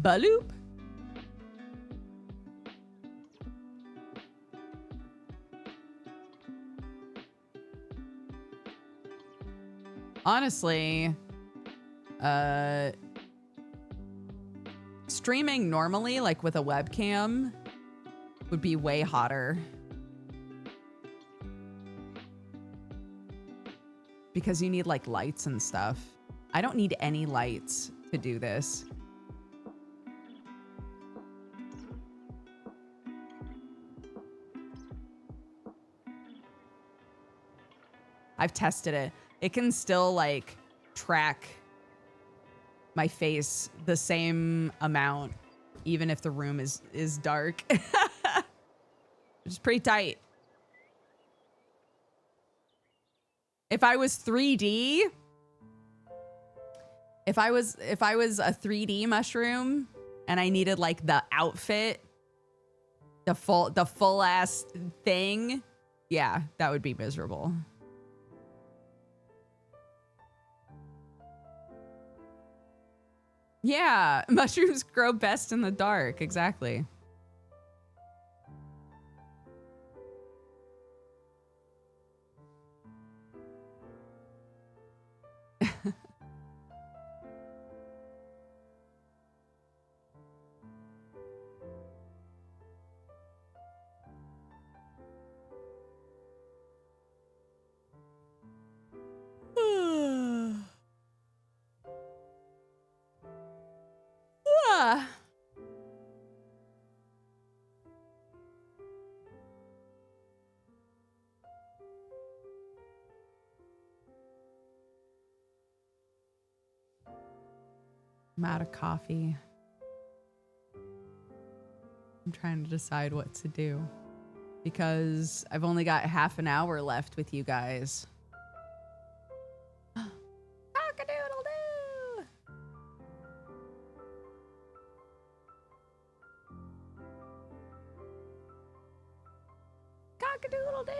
Baloop. Honestly, streaming normally, like with a webcam, would be way hotter. Because you need like lights and stuff. I don't need any lights to do this. I've tested it. It can still like track my face the same amount, even if the room is dark. Which is pretty tight. If I was 3D, if I was a 3D mushroom and I needed like the outfit, the full ass thing, yeah, that would be miserable. Yeah, mushrooms grow best in the dark. Exactly. I'm out of coffee. I'm trying to decide what to do because I've only got half an hour left with you guys. Cock-a-doodle-doo! Cock-a-doodle-doo!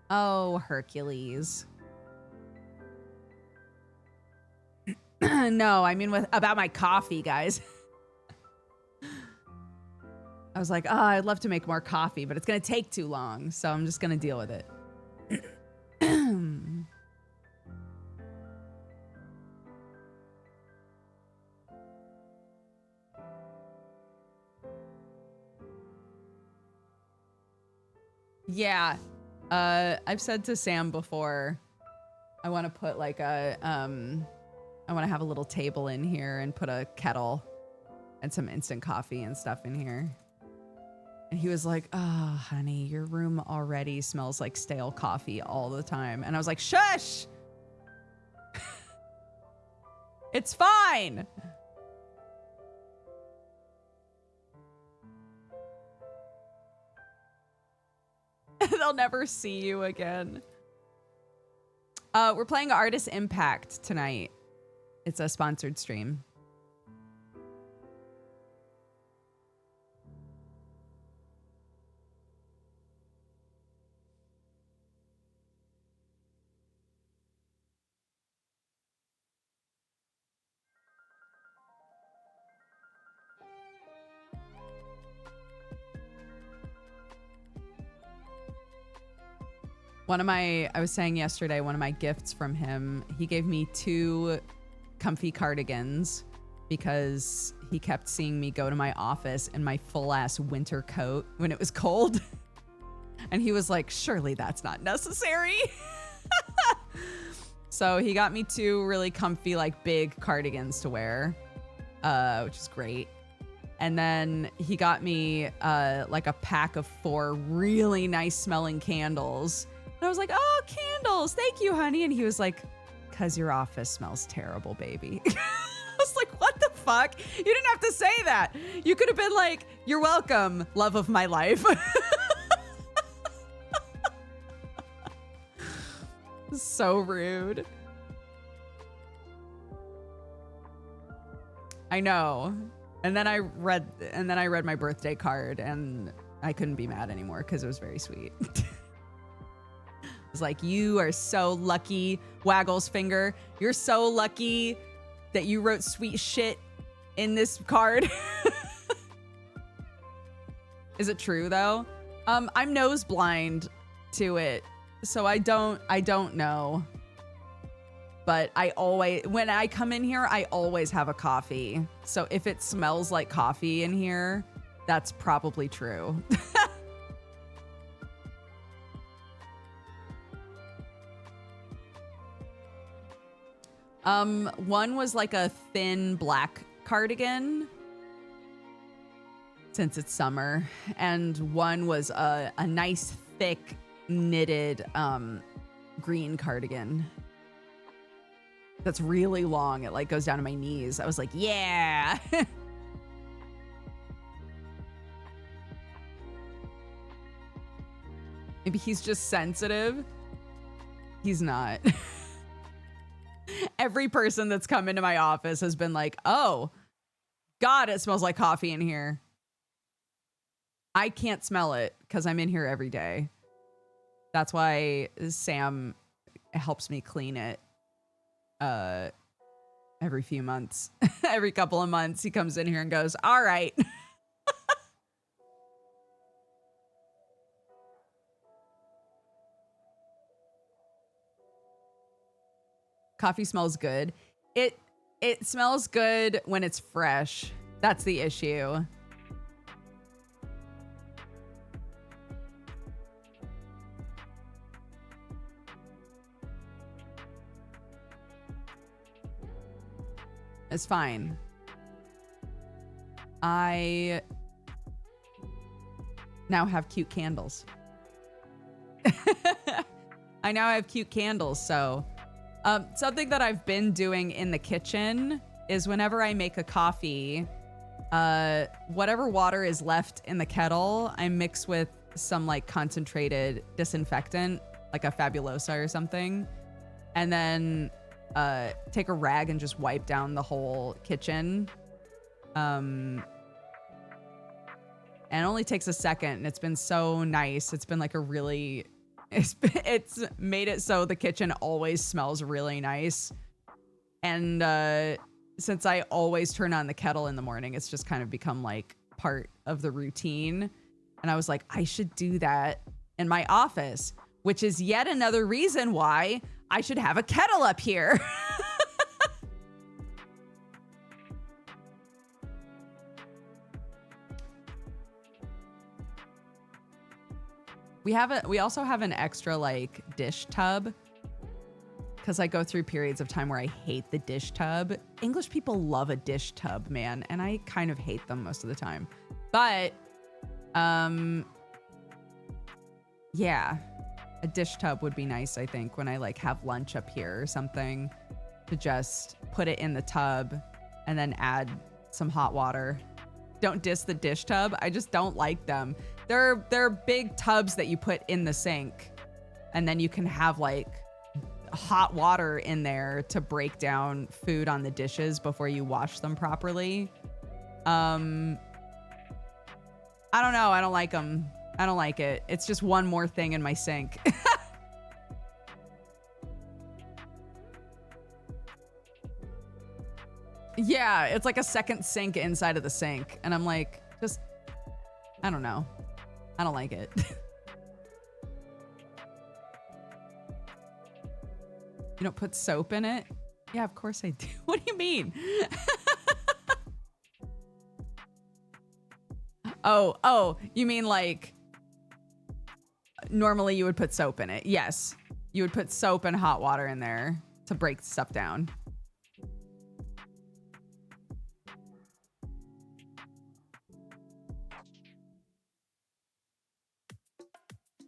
Oh, Hercules. No, I mean about my coffee, guys. I was like, oh, I'd love to make more coffee, but it's going to take too long, so I'm just going to deal with it. Yeah. I've said to Sam before, I want to put like a, I want to have a little table in here and put a kettle and some instant coffee and stuff in here. And he was like, oh, honey, your room already smells like stale coffee all the time. And I was like, shush! It's fine! They'll never see you again. We're playing Artist Impact tonight. It's a sponsored stream. I was saying yesterday, one of my gifts from him, he gave me 2 comfy cardigans because he kept seeing me go to my office in my full ass winter coat when it was cold. And he was like, surely that's not necessary. So he got me 2 really comfy, like big cardigans to wear, which is great. And then he got me like a pack of 4 really nice smelling candles. And I was like, oh, candles. Thank you, honey. And he was like, because your office smells terrible, baby. I was like, what the fuck? You didn't have to say that. You could have been like, you're welcome, love of my life. So rude. I know. And then I read my birthday card and I couldn't be mad anymore because it was very sweet. It was like, you are so lucky, Waggles finger. You're so lucky that you wrote sweet shit in this card. Is it true though? I'm nose blind to it. So I don't know. But when I come in here, I always have a coffee. So if it smells like coffee in here, that's probably true. One was like a thin black cardigan, since it's summer, and one was a nice thick knitted green cardigan that's really long. It like goes down to my knees. I was like, yeah. Maybe he's just sensitive. He's not. Every person that's come into my office has been like, oh God, it smells like coffee in here. I can't smell it because I'm in here every day. That's why Sam helps me clean it every few months. Every couple of months, he comes in here and goes, all right. Coffee smells good. It smells good when it's fresh. That's the issue. It's fine. I now have cute candles. I now have cute candles, so something that I've been doing in the kitchen is whenever I make a coffee, whatever water is left in the kettle, I mix with some like concentrated disinfectant, like a Fabulosa or something, and then take a rag and just wipe down the whole kitchen. And it only takes a second, and it's been so nice. It's been like a really, it's made it so the kitchen always smells really nice. And since I always turn on the kettle in the morning, it's just kind of become like part of the routine. And I was like, I should do that in my office, which is yet another reason why I should have a kettle up here. We also have an extra like dish tub, because I go through periods of time where I hate the dish tub. English people love a dish tub, man, and I kind of hate them most of the time. But yeah, a dish tub would be nice, I think, when I like have lunch up here or something, to just put it in the tub and then add some hot water. Don't diss the dish tub. I just don't like them. They're big tubs that you put in the sink, and then you can have like hot water in there to break down food on the dishes before you wash them properly. I don't know. I don't like them. I don't like it. It's just one more thing in my sink. Yeah, it's like a second sink inside of the sink. And I'm like, just, I don't know. I don't like it. You don't put soap in it? Yeah, of course I do. What do you mean? Oh, you mean like normally you would put soap in it. Yes. You would put soap and hot water in there to break stuff down.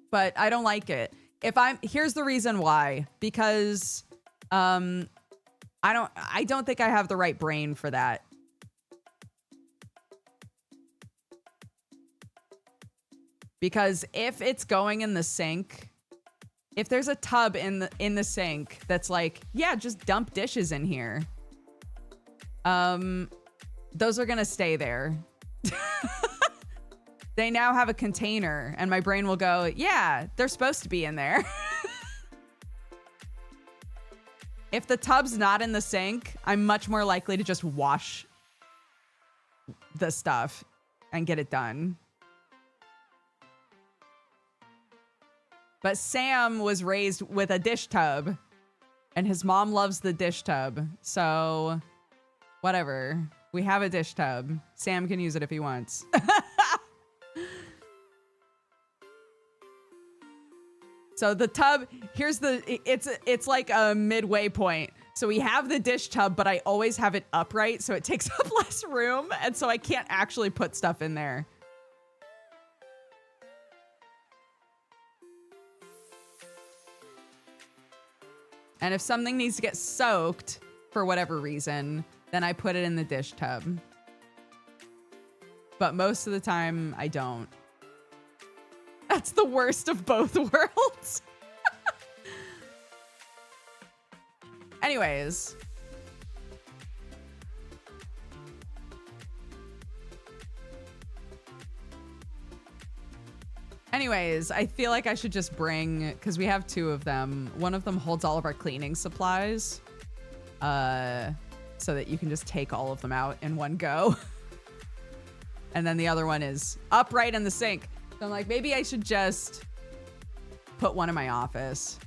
But I don't like it. Here's the reason why. Because I don't think I have the right brain for that. Because if it's going in the sink, if there's a tub in the sink that's like, yeah, just dump dishes in here. Those are gonna stay there. They now have a container, and my brain will go, yeah, they're supposed to be in there. If the tub's not in the sink, I'm much more likely to just wash the stuff and get it done. But Sam was raised with a dish tub, and his mom loves the dish tub. So, whatever. We have a dish tub. Sam can use it if he wants. So the tub, it's like a midway point. So we have the dish tub, but I always have it upright, so it takes up less room, and so I can't actually put stuff in there. And if something needs to get soaked for whatever reason, then I put it in the dish tub. But most of the time, I don't. That's the worst of both worlds. Anyways. I feel like I should just bring, because we have two of them. One of them holds all of our cleaning supplies. So that you can just take all of them out in one go. And then the other one is upright in the sink. So I'm like, maybe I should just put one in my office.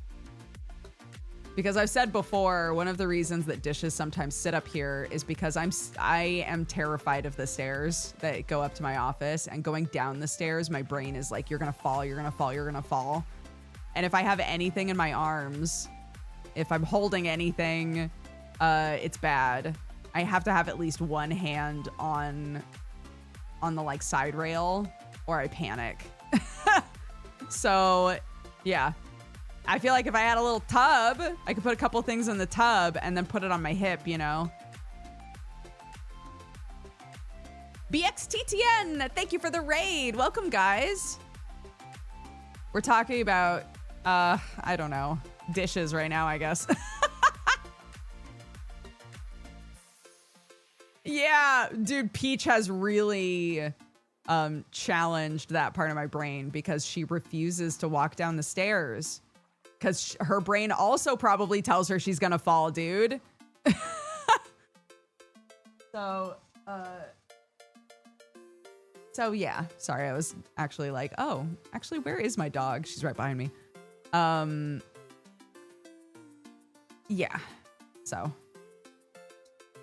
Because I've said before, one of the reasons that dishes sometimes sit up here is because I am terrified of the stairs that go up to my office, and going down the stairs, my brain is like, you're gonna fall, you're gonna fall, you're gonna fall. And if I have anything in my arms, if I'm holding anything, it's bad. I have to have at least one hand on the like side rail, or I panic. So yeah, I feel like if I had a little tub, I could put a couple things in the tub and then put it on my hip, you know? BXTTN, thank you for the raid. Welcome, guys. We're talking about, I don't know, dishes right now, I guess. Yeah, dude, Peach has really challenged that part of my brain, because she refuses to walk down the stairs. Because her brain also probably tells her she's gonna fall, dude. So yeah, sorry, I was actually like, oh, actually, where is my dog? She's right behind me. Yeah, so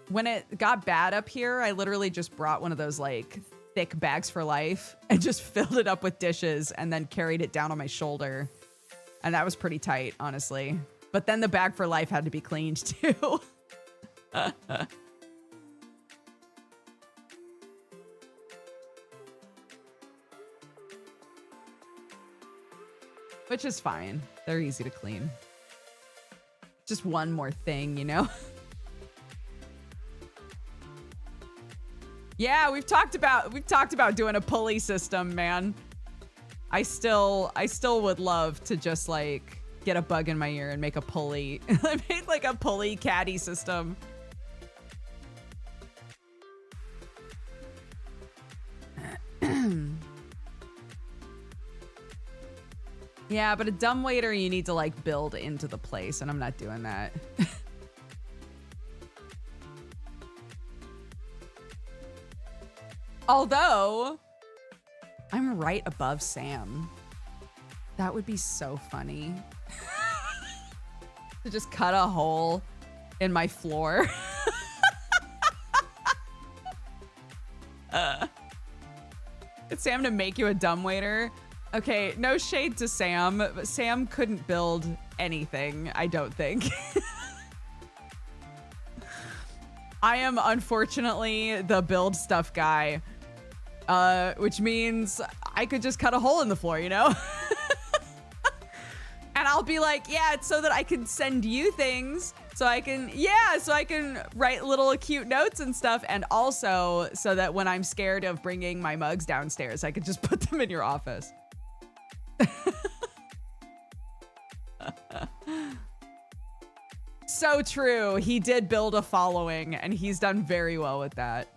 when it got bad up here, I literally just brought one of those like thick bags for life and just filled it up with dishes and then carried it down on my shoulder. And that was pretty tight, honestly. But then the bag for life had to be cleaned too. Which is fine. They're easy to clean. Just one more thing, you know? Yeah, we've talked about doing a pulley system, man. I still would love to just like get a bug in my ear and make a pulley. Make like a pulley caddy system. Yeah, but a dumbwaiter you need to like build into the place, and I'm not doing that. Although I'm right above Sam. That would be so funny. To just cut a hole in my floor. Get Sam to make you a dumbwaiter. Okay, no shade to Sam, but Sam couldn't build anything, I don't think. I am unfortunately the build stuff guy, which means I could just cut a hole in the floor, you know? And I'll be like, yeah, it's so that I can send you things. So I can write little cute notes and stuff. And also so that when I'm scared of bringing my mugs downstairs, I could just put them in your office. So true. He did build a following and he's done very well with that.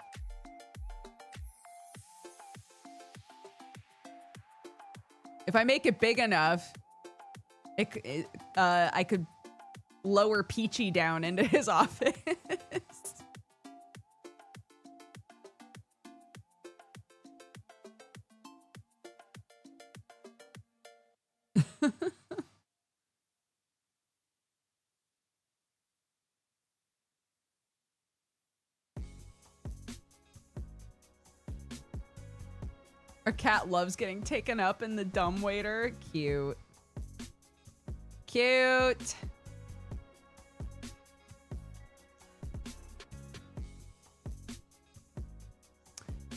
If I make it big enough, I could lower Peachy down into his office. Our cat loves getting taken up in the dumbwaiter. Cute. Cute.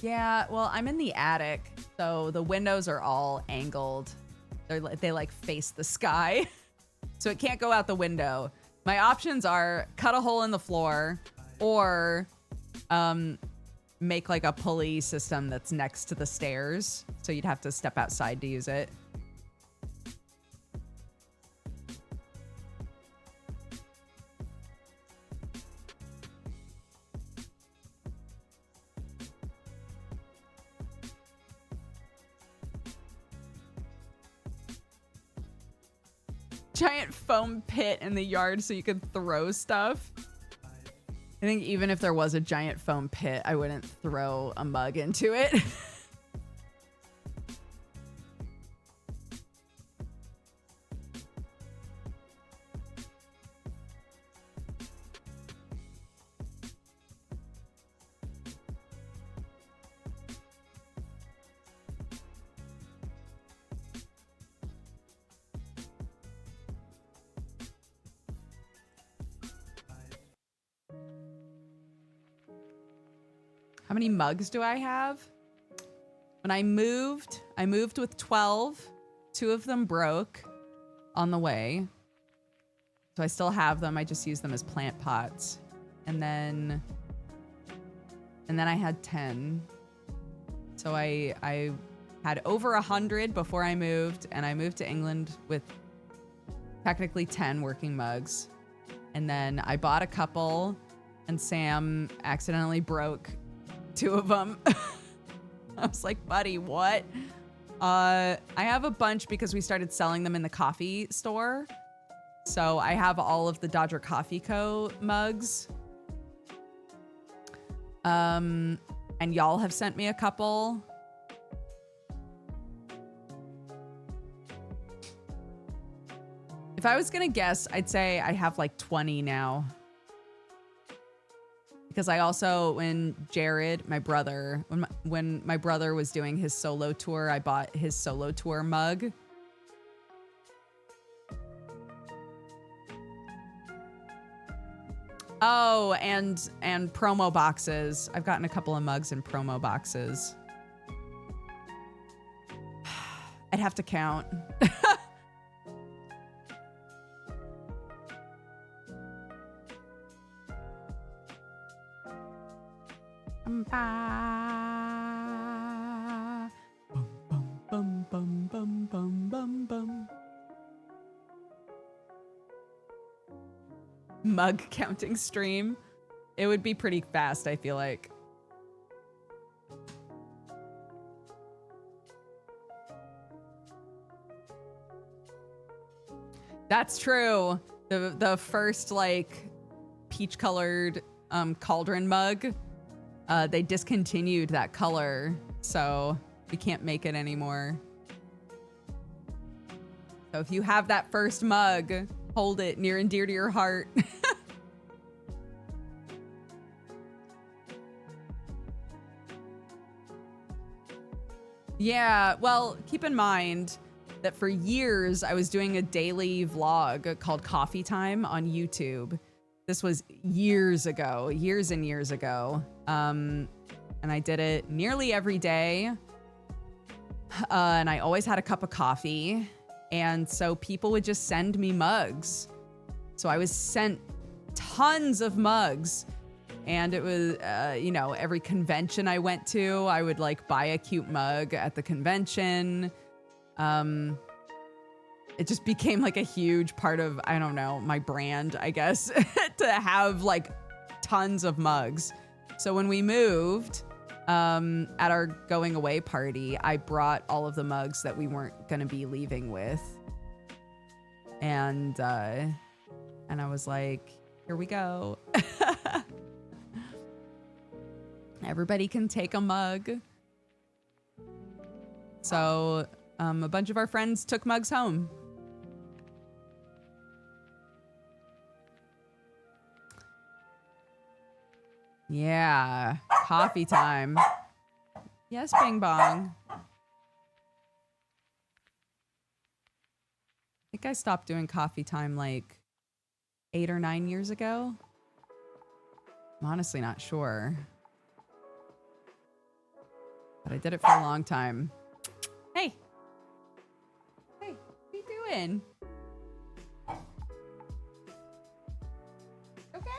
Yeah, well, I'm in the attic, so the windows are all angled. They like face the sky, so it can't go out the window. My options are cut a hole in the floor or make like a pulley system that's next to the stairs, so you'd have to step outside to use it. Giant foam pit in the yard so you could throw stuff. I think even if there was a giant foam pit, I wouldn't throw a mug into it. How many mugs do I have? When I moved with 12. 2 of them broke on the way. So I still have them. I just use them as plant pots. And then I had 10. So I had over 100 before I moved, and I moved to England with technically 10 working mugs. And then I bought a couple, and Sam accidentally broke 2 of them. I was like, buddy, what? I have a bunch because we started selling them in the coffee store. So I have all of the Dodger Coffee Co. mugs. And y'all have sent me a couple. If I was gonna guess, I'd say I have like 20 now. Because I also, when Jared, my brother, when my brother was doing his solo tour, I bought his solo tour mug. Oh, and promo boxes. I've gotten a couple of mugs in promo boxes. I'd have to count. Bum, bum, bum, bum, bum, bum, bum. Mug counting stream. It would be pretty fast, I feel like. That's true. The first like peach colored cauldron mug, they discontinued that color, so we can't make it anymore. So if you have that first mug, hold it near and dear to your heart. Yeah, well, keep in mind that for years I was doing a daily vlog called Coffee Time on YouTube. This was years ago, years and years ago. And I did it nearly every day. And I always had a cup of coffee. And so people would just send me mugs. So I was sent tons of mugs. And it was, you know, every convention I went to, I would like buy a cute mug at the convention. It just became like a huge part of, I don't know, my brand, I guess, to have like tons of mugs. So when we moved, at our going away party, I brought all of the mugs that we weren't going to be leaving with. And I was like, here we go. Everybody can take a mug. So a bunch of our friends took mugs home. Yeah, coffee time. Yes, Bing Bong. I think I stopped doing coffee time like 8 or 9 years ago. I'm honestly not sure. But I did it for a long time. Hey. Hey, what are you doing? Okay.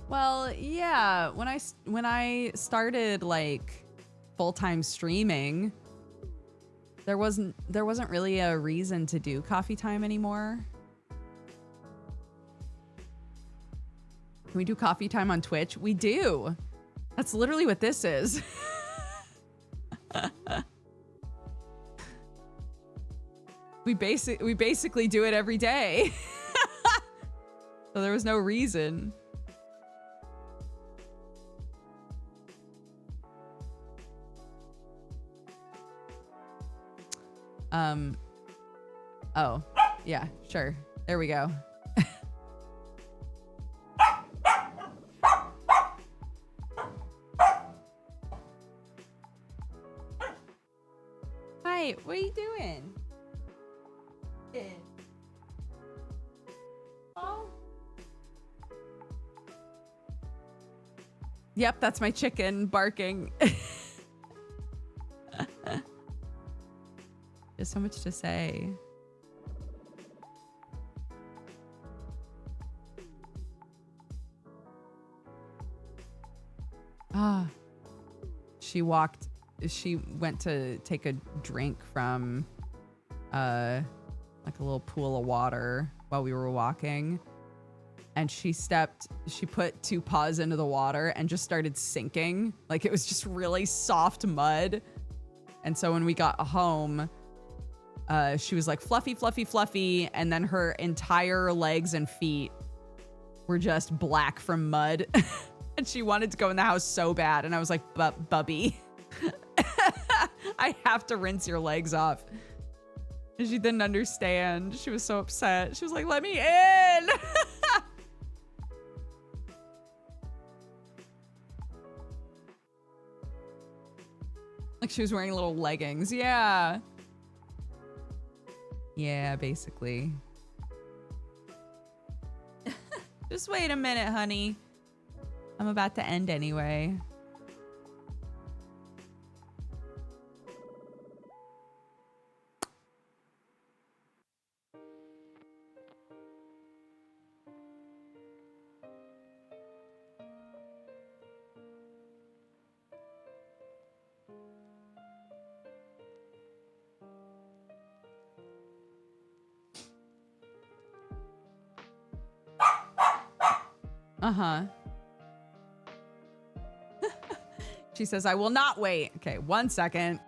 Well, yeah, when I started like full-time streaming, there wasn't really a reason to do coffee time anymore. Can we do coffee time on Twitch? We do. That's literally what this is. We basically do it every day. So there was no reason. Oh, yeah, sure. There we go. Hi, what are you doing? Oh. Yep, that's my chicken barking. There's so much to say. Ah, she went to take a drink from like a little pool of water while we were walking, and she put 2 paws into the water and just started sinking. Like it was just really soft mud. And so when we got home, she was like fluffy, fluffy, fluffy, and then her entire legs and feet were just black from mud. And she wanted to go in the house so bad. And I was like, Bubby, I have to rinse your legs off. And she didn't understand. She was so upset. She was like, let me in. Like she was wearing little leggings. Yeah. Yeah, basically. Just wait a minute, honey. I'm about to end anyway. Uh-huh. She says, I will not wait. Okay, 1 second.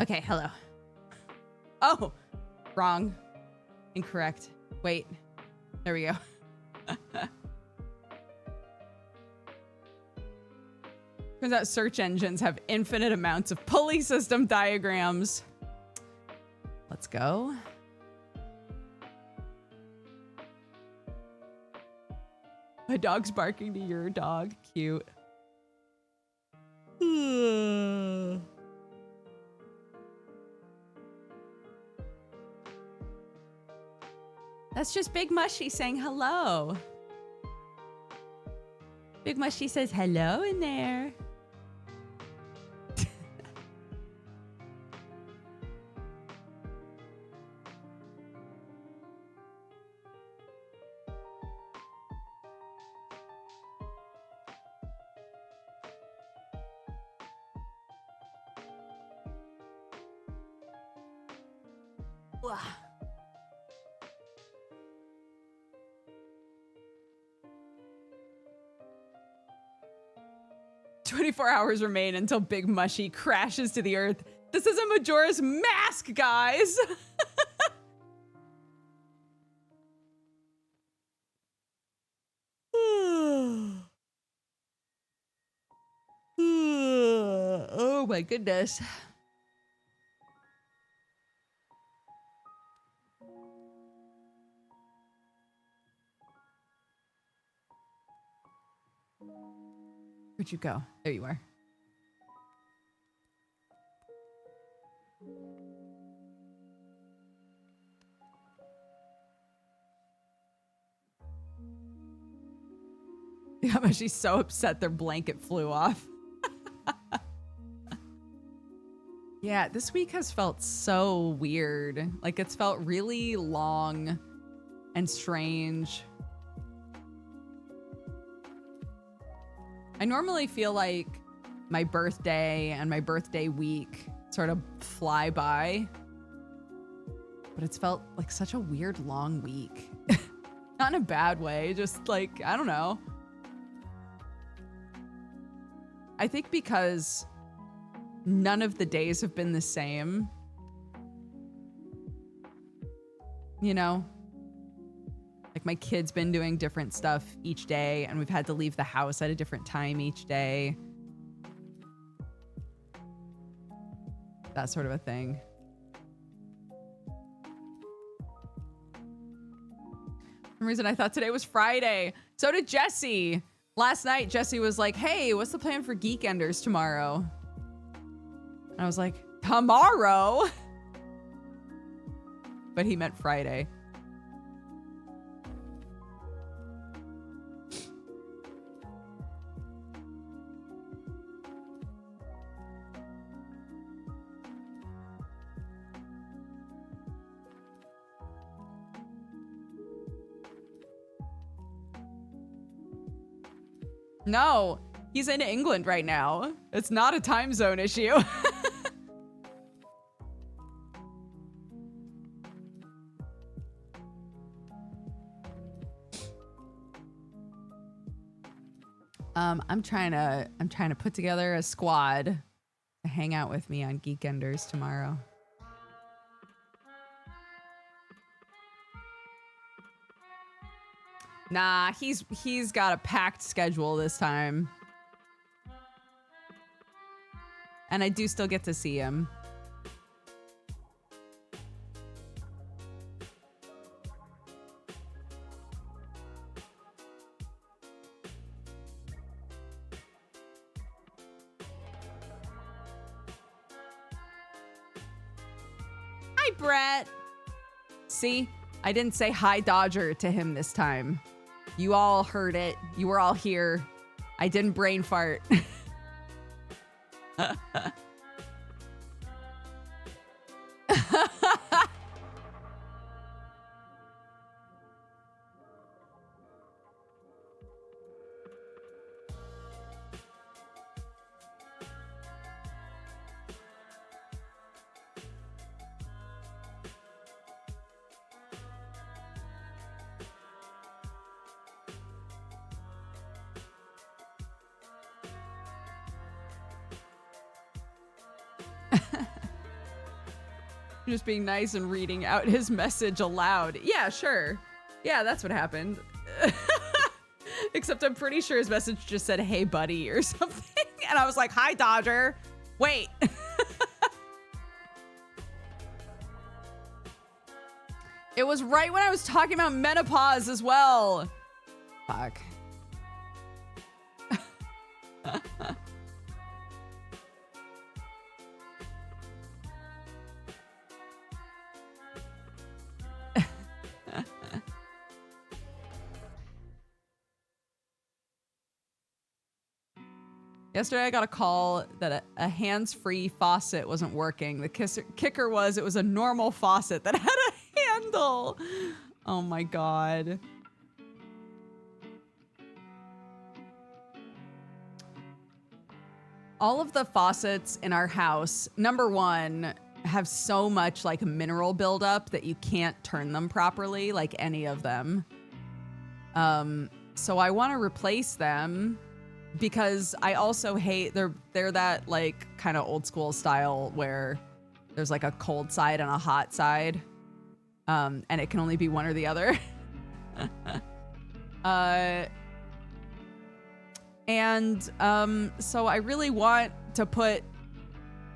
Okay, hello. Oh, wrong. Incorrect. Wait. There we go. Turns out search engines have infinite amounts of pulley system diagrams. Let's go. My dog's barking to your dog. Cute. That's just Big Mushy saying hello. Big Mushy says hello in there. Wow. 24 hours remain until Big Mushy crashes to the earth. This is a Majora's Mask, guys. Oh my goodness. Where'd you go? There you are. Yeah, but she's so upset their blanket flew off. Yeah, this week has felt so weird. Like, it's felt really long and strange. I normally feel like my birthday and my birthday week sort of fly by, but it's felt like such a weird long week. Not in a bad way, just like, I don't know. I think because none of the days have been the same. You know? Like, my kid's been doing different stuff each day, and we've had to leave the house at a different time each day. That sort of a thing. For some reason, I thought today was Friday. So did Jesse. Last night, Jesse was like, hey, what's the plan for Geekenders tomorrow? And I was like, tomorrow? But he meant Friday. No, he's in England right now. It's not a time zone issue. I'm trying to put together a squad to hang out with me on Geekenders tomorrow. Nah, he's got a packed schedule this time. And I do still get to see him. Hi, Brett. See, I didn't say hi, Dodger, to him this time. You all heard it. You were all here. I didn't brain fart. Just being nice and reading out his message aloud. Yeah, sure. Yeah, that's what happened. Except I'm pretty sure his message just said, hey, buddy, or something. And I was like, hi, Dodger. Wait. It was right when I was talking about menopause as well. Fuck. Yesterday, I got a call that a hands-free faucet wasn't working. The kicker was it was a normal faucet that had a handle. Oh my God. All of the faucets in our house, number one, have so much like mineral buildup that you can't turn them properly, like any of them. So I want to replace them. Because I also hate they're that like kind of old school style where there's like a cold side and a hot side, and it can only be one or the other. So I really want to put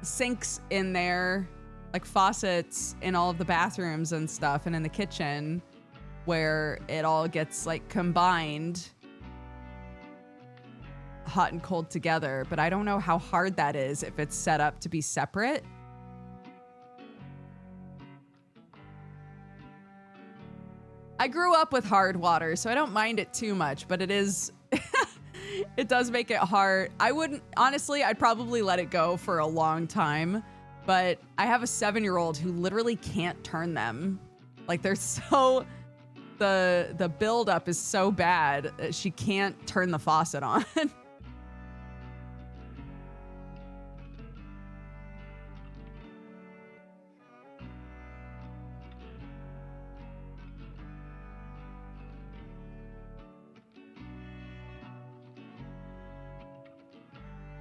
sinks in there, like faucets in all of the bathrooms and stuff, and in the kitchen, where it all gets like combined. Hot and cold together, but I don't know how hard that is if it's set up to be separate. I grew up with hard water, so I don't mind it too much, but it is, it does make it hard. I wouldn't, honestly, I'd probably let it go for a long time, but I have a 7-year-old who literally can't turn them. Like they're so, the buildup is so bad that she can't turn the faucet on.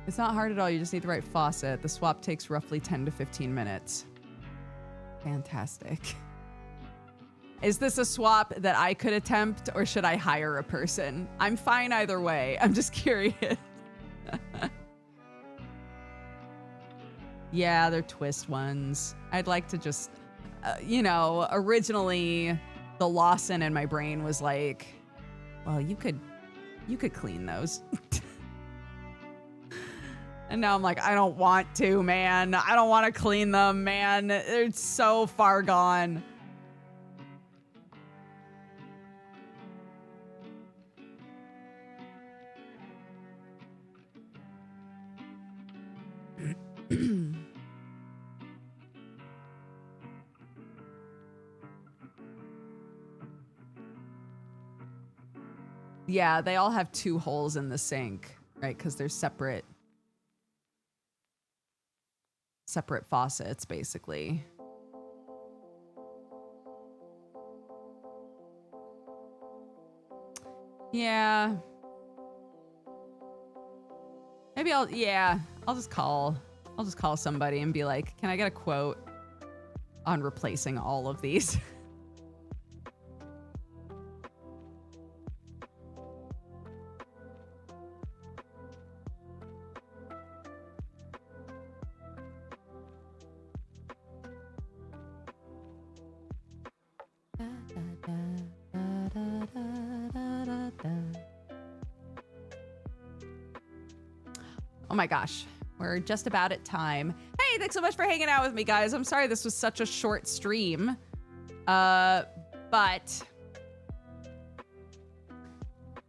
It's not hard at all. You just need the right faucet. The swap takes roughly 10 to 15 minutes. Fantastic. Is this a swap that I could attempt, or should I hire a person? I'm fine either way. I'm just curious. Yeah, they're twist ones. I'd like to just, you know, originally the Lawson in my brain was like, well, you could clean those. And now I'm like, I don't want to, man. I don't want to clean them, man. They're so far gone. Yeah, they all have 2 holes in the sink, right? Because they're separate faucets, basically. Yeah. Maybe I'll just call somebody and be like, can I get a quote on replacing all of these? Oh my gosh, we're just about at time. Hey, thanks so much for hanging out with me, guys. I'm sorry this was such a short stream. But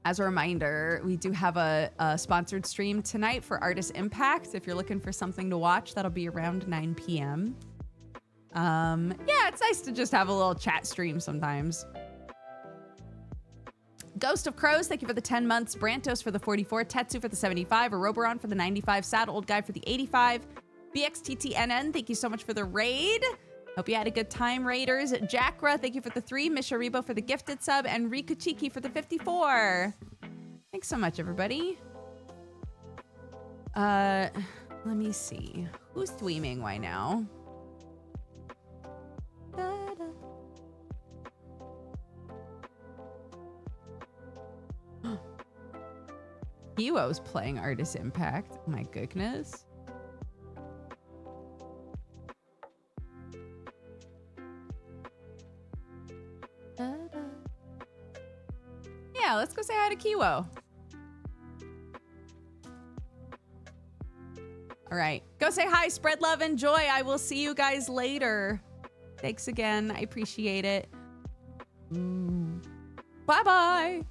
as a reminder, we do have a sponsored stream tonight for Artist Impact. If you're looking for something to watch, that'll be around 9 p.m. Yeah, it's nice to just have a little chat stream sometimes. Ghost of Crows, thank you for the 10 months. Brantos for the 44. Tetsu for the 75. Aroboron for the 95. Sad Old Guy for the 85. BXTTNN, thank you so much for the raid. Hope you had a good time, Raiders. Jackra, thank you for the 3. Misharibo for the gifted sub. And Rikuchiki for the 54. Thanks so much, everybody. Let me see. Who's streaming right now? Kiwo's playing Artist Impact. Oh my goodness. Yeah, let's go say hi to Kiwo. All right, go say hi, spread love and joy. I will see you guys later. Thanks again. I appreciate it. Bye-bye.